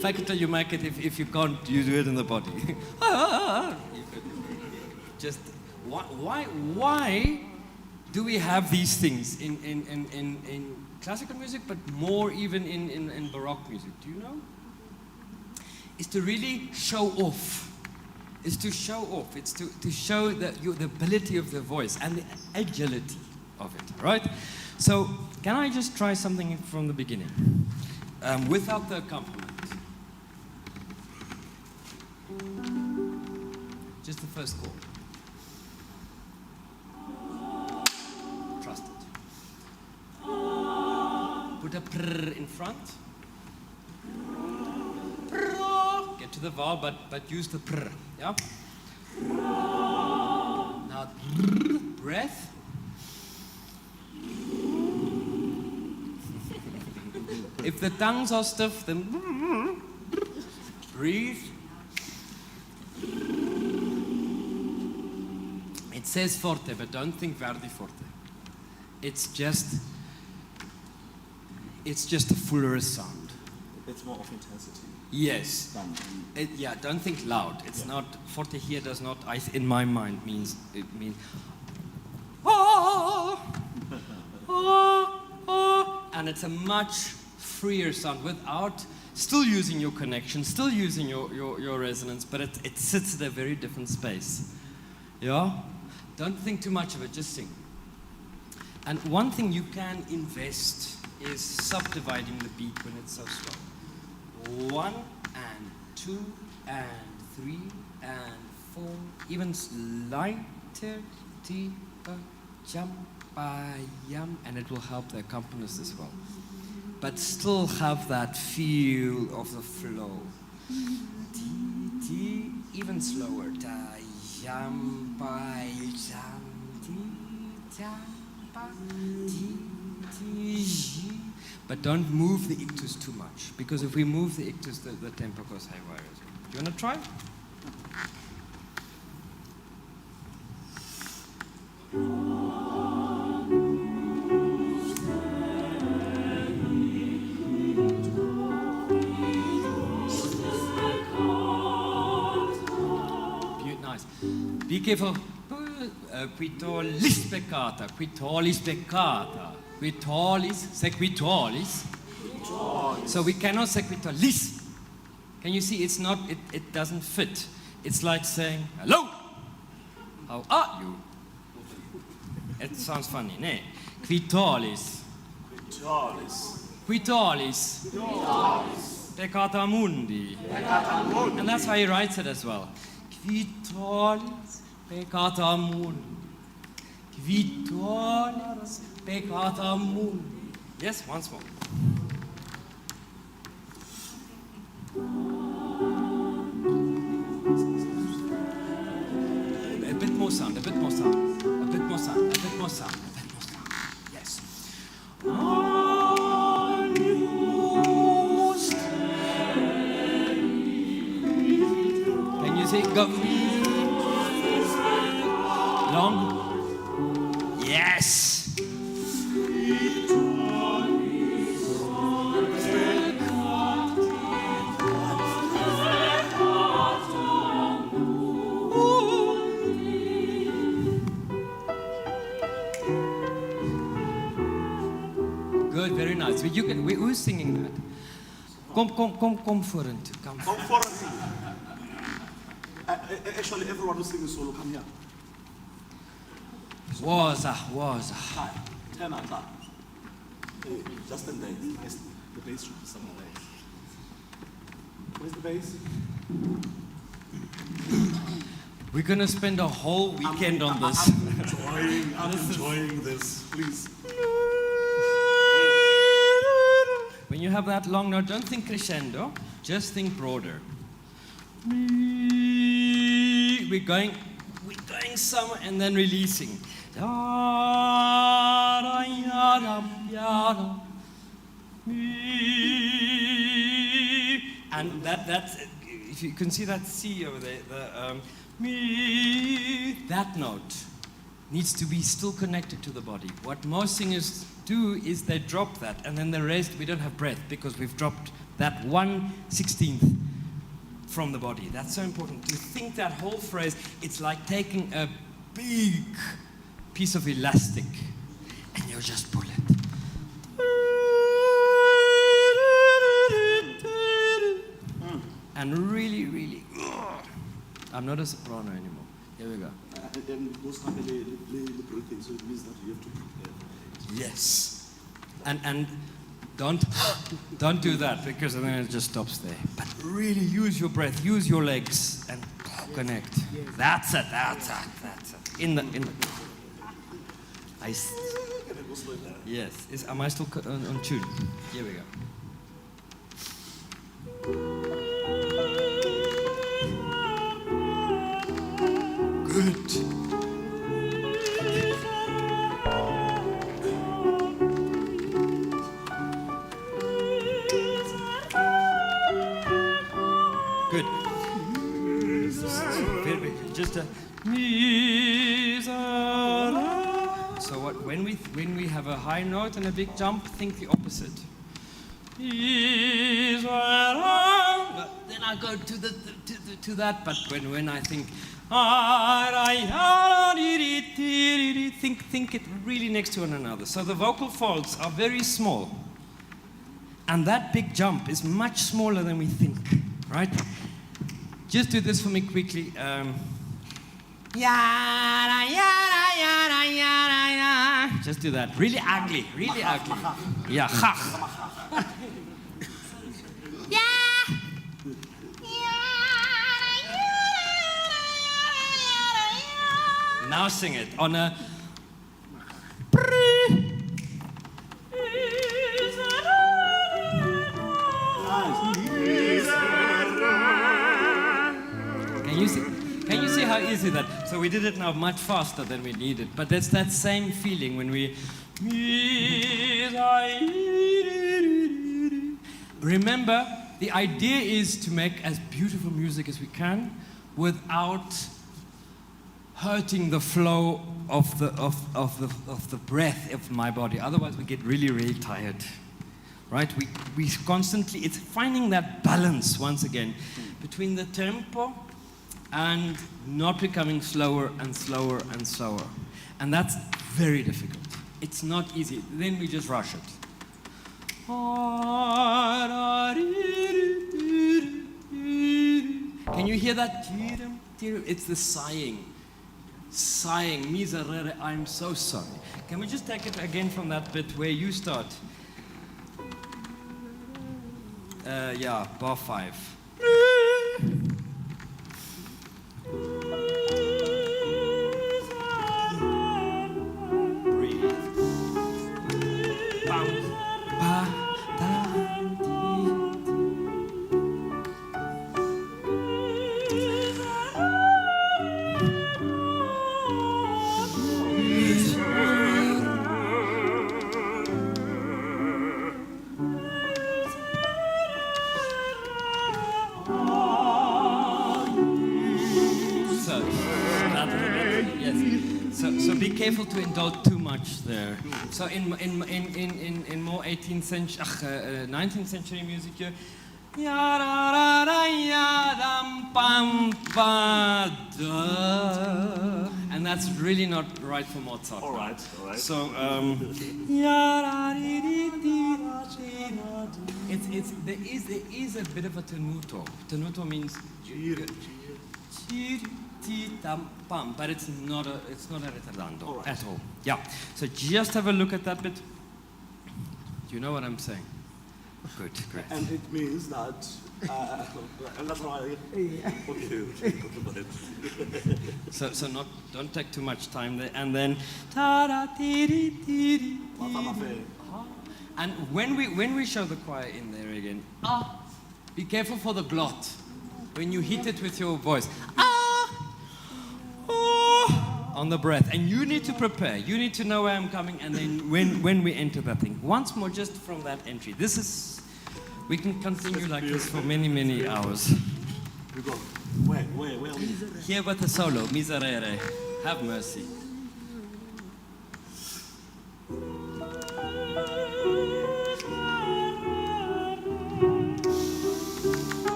Fake it till you make it. If you can't, you do it in the body. Just why do we have these things in classical music, but more even in Baroque music? Do you know? It's to really show off. It's to show off. It's to show the ability of the voice and the agility of it, right? So, can I just try something from the beginning? Without the accompaniment. Just the first chord. Trust it. Put a prr in front. Get to to the vowel, but use the prr. Yeah? Now, breath. If the tongues are stiff, then breathe. It says forte, but don't think Verdi forte. It's just a fuller sound. It's more of intensity. Yes. Yeah, don't think loud. It's not, forte here does not, in my mind, means ah, ah, ah, and it's a much freer sound without, still using your connection, still using your resonance, but it sits at a very different space. Yeah? Don't think too much of it, just sing. And one thing you can invest is subdividing the beat when it's so slow. 1 and 2 and 3 and 4, even lighter, deeper, jump by yum, and it will help the accompanist as well. But still have that feel of the flow. Even slower. Da yum by jam, but don't move the ictus too much, because if we move the ictus, the tempo goes haywire as well. Do you want to try? Nice. Be careful. Quitolis peccata, quitolis peccata, quitolis, say quitolis. So we cannot say quitolis. Can you see? It's not. It doesn't fit. It's like saying hello. How are you? It sounds funny, ne? Quitolis. Quitolis. Quitolis. Quitolis. Peccata mundi. Peccata mundi. And that's how he writes it as well. Quitolis. Peccata mundi. Quitolis. Peccata mundi. Yes, once more. A bit more sound, a bit more sound, a bit more sound, a bit more sound, a bit more sound. Yes. Can you see? Go. Long. Yes. Good, very nice. You can. Who's singing that? Come forward. Come forward. Actually, everyone who's singing solo, come here. Waza. Hi. Turn up. Hey, just stand there. Nice. The bass should be somewhere there. Where's the bass? We're going to spend a whole weekend on this. I'm enjoying this. Please. When you have that long note, don't think crescendo, just think broader. We're going somewhere and then releasing. And that's, if you can see that C over there, that note needs to be still connected to the body. What most singers do is they drop that, and then the rest, we don't have breath because we've dropped that 1/16th from the body. That's so important. To think that whole phrase, it's like taking a big piece of elastic and you just pull it. And really, really, I'm not a soprano anymore. Here we go. And those kind of breathing, so it means that you have to prepare. Yes. And don't do that, because then it just stops there. But really use your breath, use your legs, and connect. That's it. In the. Yes. Am I still on tune? Here we go. Good. Good. Just a. So what? When we have a high note and a big jump, think the opposite. Then I go to that. But when I think, think it really next to one another. So the vocal folds are very small, and that big jump is much smaller than we think. Right? Just do this for me quickly. Just do that. Really ugly. Really ugly. Yeah. Now sing it on a. Can you see how easy that? So we did it now much faster than we needed, but that's that same feeling when we. Remember, the idea is to make as beautiful music as we can without hurting the flow of the breath of my body. Otherwise, we get really, really tired. Right? We constantly, it's finding that balance once again between the tempo and not becoming slower and slower and slower. And that's very difficult. It's not easy. Then we just rush it. Can you hear that? It's the sighing. Sighing. Miserere, I'm so sorry. Can we just take it again from that bit where you start? Yeah, bar 5. So be careful to indulge too much there. So in more 18th century, 19th century music, and that's really not right for Mozart. All right. So there is a bit of a tenuto. Tenuto means but it's not a ritardando at all. Yeah. So just have a look at that bit. Do you know what I'm saying? Good, great. And it means that. And that's why. Okay. So don't take too much time there, and then. And when we show the choir in there again, be careful for the glot when you hit it with your voice. On the breath, and you need to prepare. You need to know where I'm coming, and then when we enter that thing, once more, just from that entry. We can continue like this for many hours. We go. Where? Here with the solo, Miserere. Have mercy.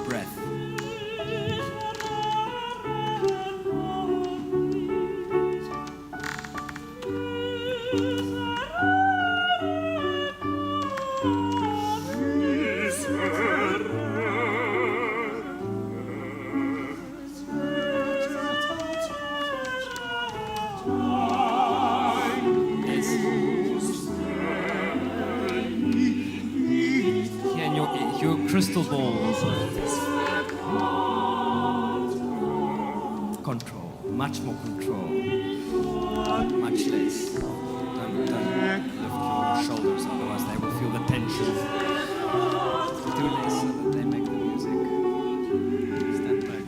Breath. Crystal ball. Control. Much more control. Much less. Don't lift your shoulders, otherwise they will feel the tension. Do less so that they make the music. Stand back.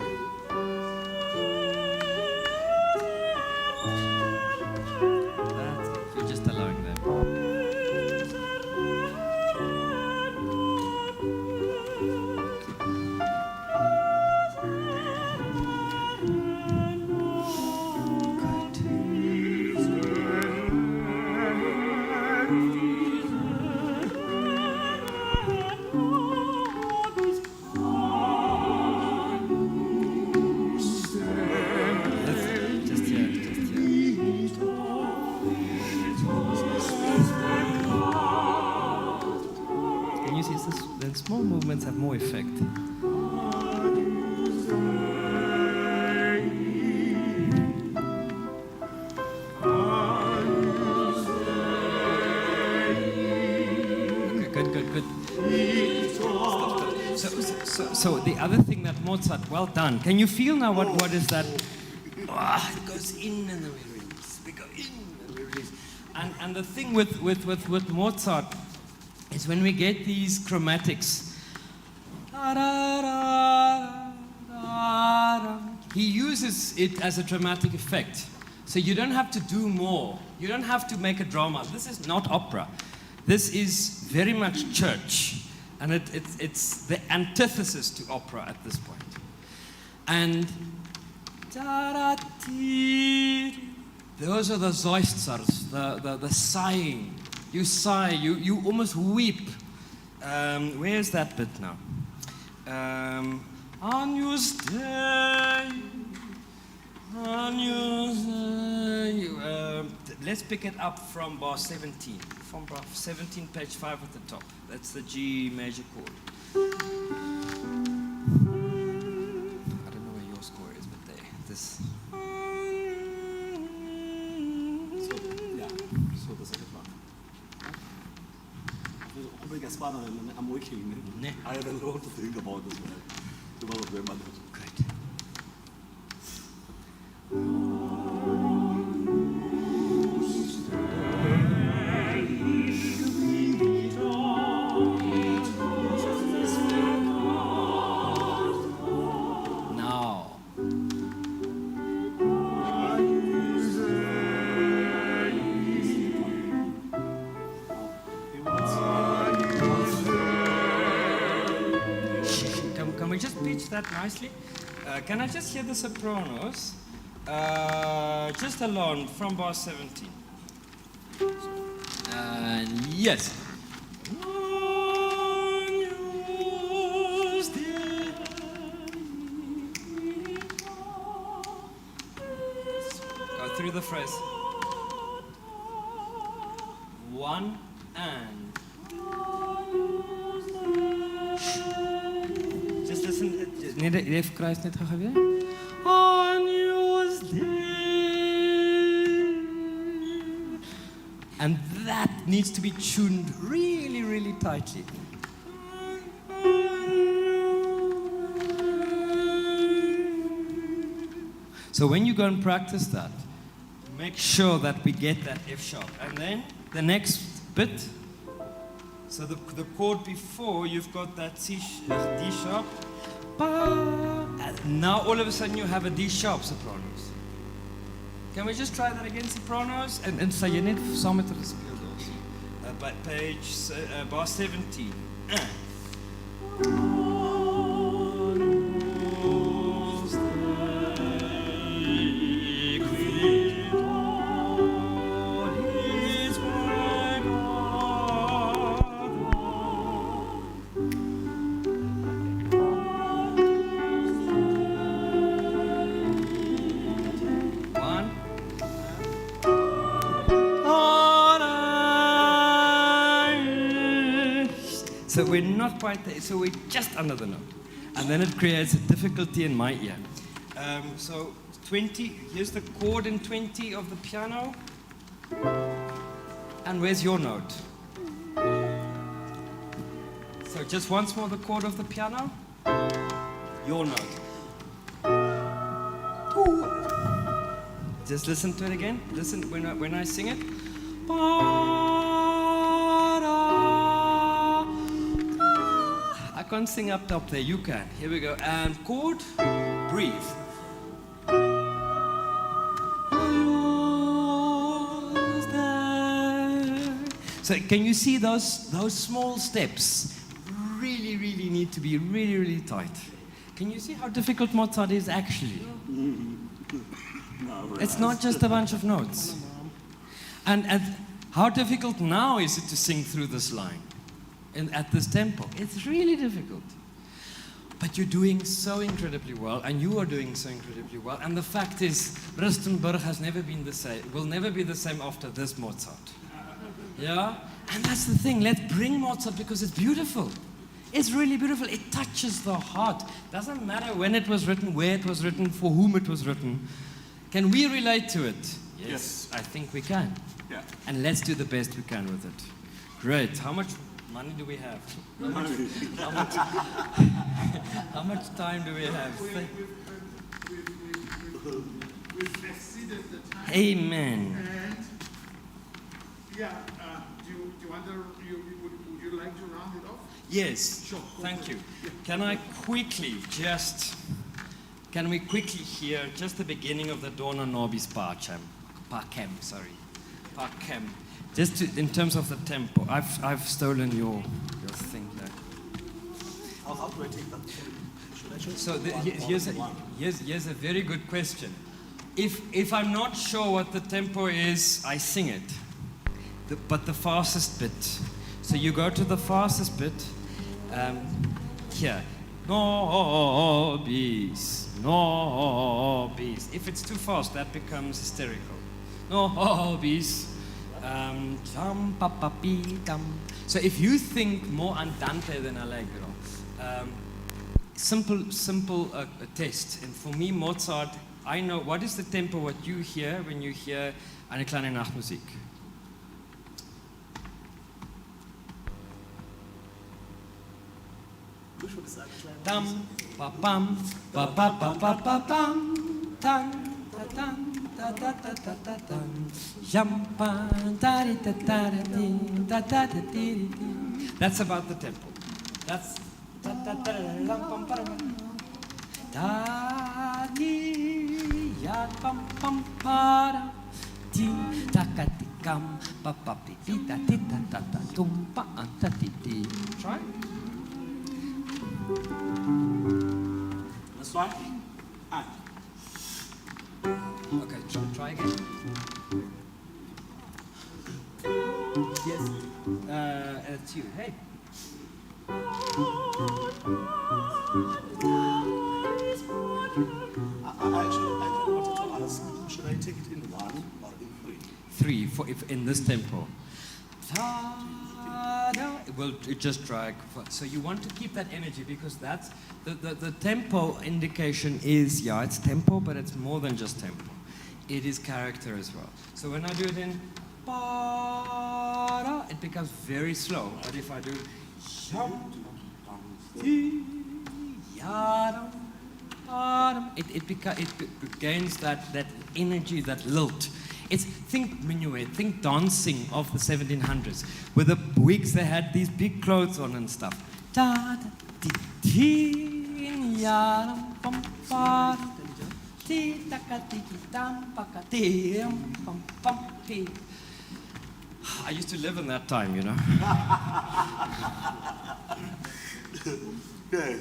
small movements have more effect. Good. So the other thing that Mozart, well done. Can you feel now what is that? It goes in and then we release. We go in and we release. And the thing with Mozart is when we get these chromatics, he uses it as a dramatic effect. So you don't have to do more. You don't have to make a drama. This is not opera. This is very much church. And it's the antithesis to opera at this point. And those are the Zoisters, the sighing. You sigh, you almost weep. Where's that bit now? Agnus Dei, Agnus Dei. Let's pick it up from bar 17. From bar 17, page 5 at the top. That's the G major chord. I don't know where your score is, but there. This. So the second one. I think as far as I'm working, I have a lot to think about this one. Develop them. Great. Can we just pitch that nicely? Can I just hear the sopranos? Just alone from bar 17. Yes. Go through the phrase. One and. Just listen. Net kruis net gou weer. And that needs to be tuned really, really tightly. So when you go and practice that, make sure that we get that F sharp. And then the next bit, so the chord before, you've got that D sharp. And now all of a sudden you have a D sharp sopranos. Can we just try that again, sopranos? En sal jy net saam met gespeel daar. By page bar 17. So we're not quite there, so we're just under the note. And then it creates a difficulty in my ear. So 20, here's the chord in 20 of the piano. And where's your note? So just once more the chord of the piano. Your note. Just listen to it again. Listen when I sing it. I can't sing up top there, you can. Here we go. And chord, breathe. So can you see those small steps really, really need to be really, really tight? Can you see how difficult Mozart is actually? It's not just a bunch of notes. And how difficult now is it to sing through this line? And at this tempo, it's really difficult. But you're doing so incredibly well, and you are doing so incredibly well. And the fact is, Rustenburg has never been the same, will never be the same after this Mozart. Yeah? And that's the thing, let's bring Mozart because it's beautiful. It's really beautiful. It touches the heart. Doesn't matter when it was written, where it was written, for whom it was written. Can we relate to it? Yes. I think we can. Yeah. And let's do the best we can with it. Great. How much money do we have? How much time do we have? We've exceeded the time. Amen. And yeah, do you want would you like to round it off? Yes. Sure. Thank you. Can we quickly hear just the beginning of the Donna Nobis Parchem, just in terms of the tempo. I've stolen your thing there. How do I take that? Should I show So one? here's a very good question. If I'm not sure what the tempo is, I sing it, but the fastest bit. So you go to the fastest bit. Here, nobis, nobis. If it's too fast, that becomes hysterical. Nobis, dum pa pa pi dum. So if you think more andante than allegro, simple test. And for me, Mozart, I know what is the tempo. What you hear when you hear eine kleine Nachtmusik. Dum pa pam pa pa pa pa pa pam tan ta tan ta ta ta ta ta tan jam pa ta ri ta ta ra ti ta ta ta ti ri ti. That's about the tempo. That's ta ta ta lam pam pa ta ti ya pam pam pa ra ti ta ka ti kam pa pa pi ti ta ta tum pa an ta ti ti. Try. This one? And. Okay, try again. Yes. It's you. Hey. I actually wanted to ask, should I take it in one or in three? 3 for if in this tempo. Well, it just drag. So you want to keep that energy because that's the tempo indication is, yeah, it's tempo, but it's more than just tempo. It is character as well. So when I do it in ba-da, it becomes very slow. But if I do it gains that energy, that lilt. Think minuet, think dancing of the 1700s. With the wigs, they had these big clothes on and stuff. I used to live in that time, you know. Okay.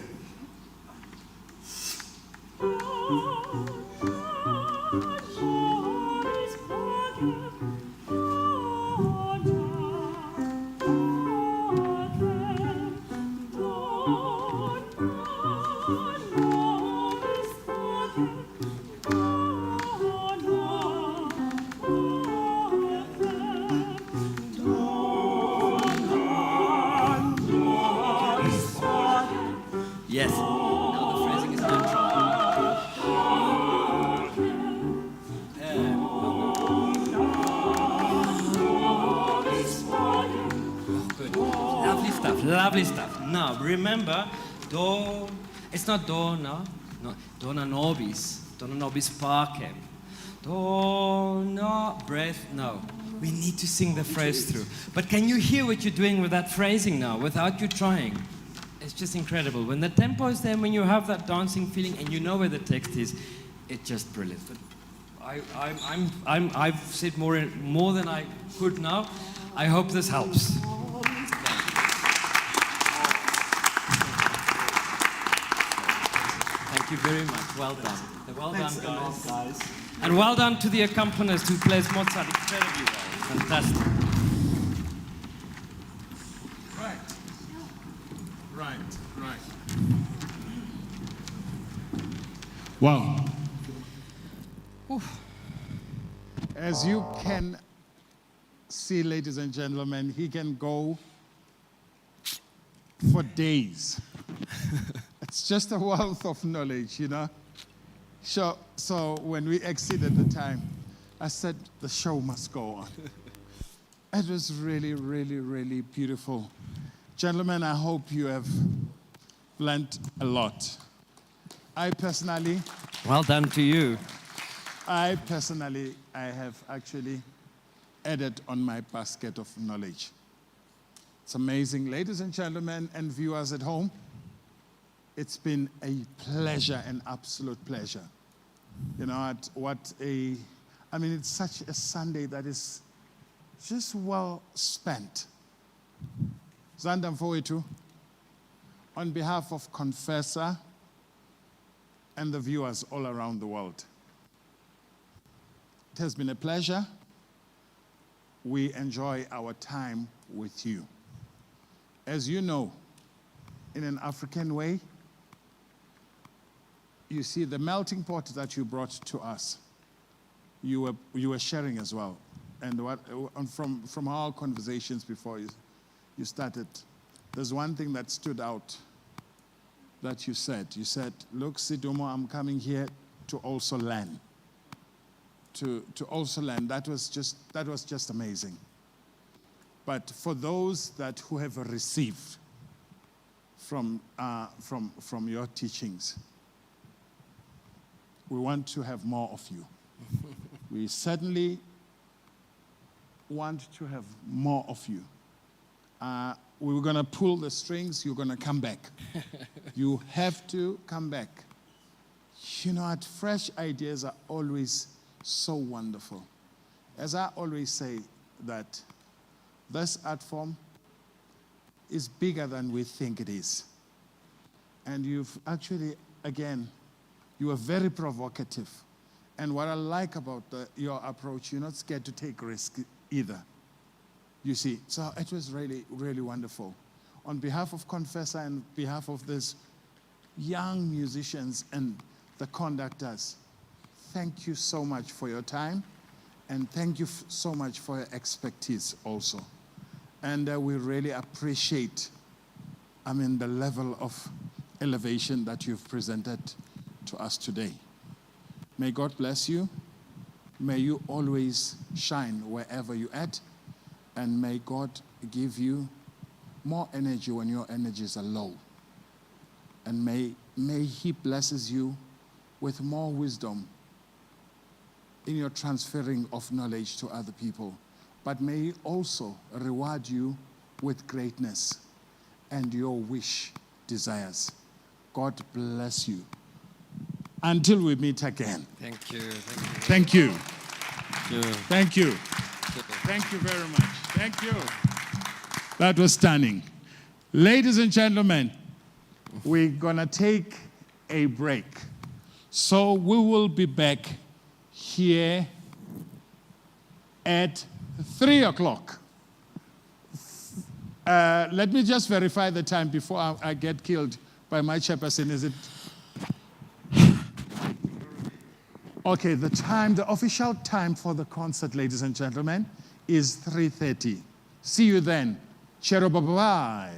Yes. Now the phrasing is natural. Good. Lovely stuff. Now remember, do. It's not do now. No, dona nobis pacem. Do no breath. No. We need to sing the phrase through. But can you hear what you're doing with that phrasing now, without you trying? It's just incredible. When the tempo is there, when you have that dancing feeling and you know where the text is, it's just brilliant. But I've said more than I could now. I hope this helps. Thank you very much. Well done. Well Thanks done, a lot, guys. And well done to the accompanist who plays Mozart incredibly well. Fantastic. Right. Well, as you can see, ladies and gentlemen, he can go for days. It's just a wealth of knowledge, you know. So when we exceeded the time, I said the show must go on. It was really, really, really beautiful. Gentlemen, I hope you have learned a lot. I personally... Well done to you. I have actually added on my basket of knowledge. It's amazing. Ladies and gentlemen and viewers at home, it's been a pleasure, an absolute pleasure. You know, it's such a Sunday that is just well spent. Xander Kritzinger, on behalf of COMFESA and the viewers all around the world, it has been a pleasure. We enjoy our time with you. As you know, in an African way, you see the melting pot that you brought to us, you were sharing as well. And from our conversations before you started, there's one thing that stood out that you said. You said, look, Sidumo, I'm coming here to also learn. To also learn. That was just amazing. But for those who have received from your teachings, we want to have more of you. We certainly want to have more of you. We were going to pull the strings. You're going to come back. You have to come back. You know what? Fresh ideas are always so wonderful. As I always say, that this art form is bigger than we think it is. And you've actually, again, you are very provocative. And what I like about your approach, you're not scared to take risk either. You see, so it was really, really wonderful. On behalf of COMFESA and behalf of these young musicians and the conductors, thank you so much for your time, and thank you so much for your expertise also. And we really appreciate, the level of elevation that you've presented to us today. May God bless you. May you always shine wherever you're at, and may God give you more energy when your energies are low. And may He blesses you with more wisdom in your transferring of knowledge to other people. But may He also reward you with greatness and your desires. God bless you. Until we meet again. Thank you. Thank you. Thank you. Thank you very much. Thank you. That was stunning. Ladies and gentlemen, we're going to take a break. So we will be back here at 3 o'clock. Let me just verify the time before I get killed by my chairperson. Is it? Okay, the official time for the concert, ladies and gentlemen, is 3:30. See you then. Chero bye-bye.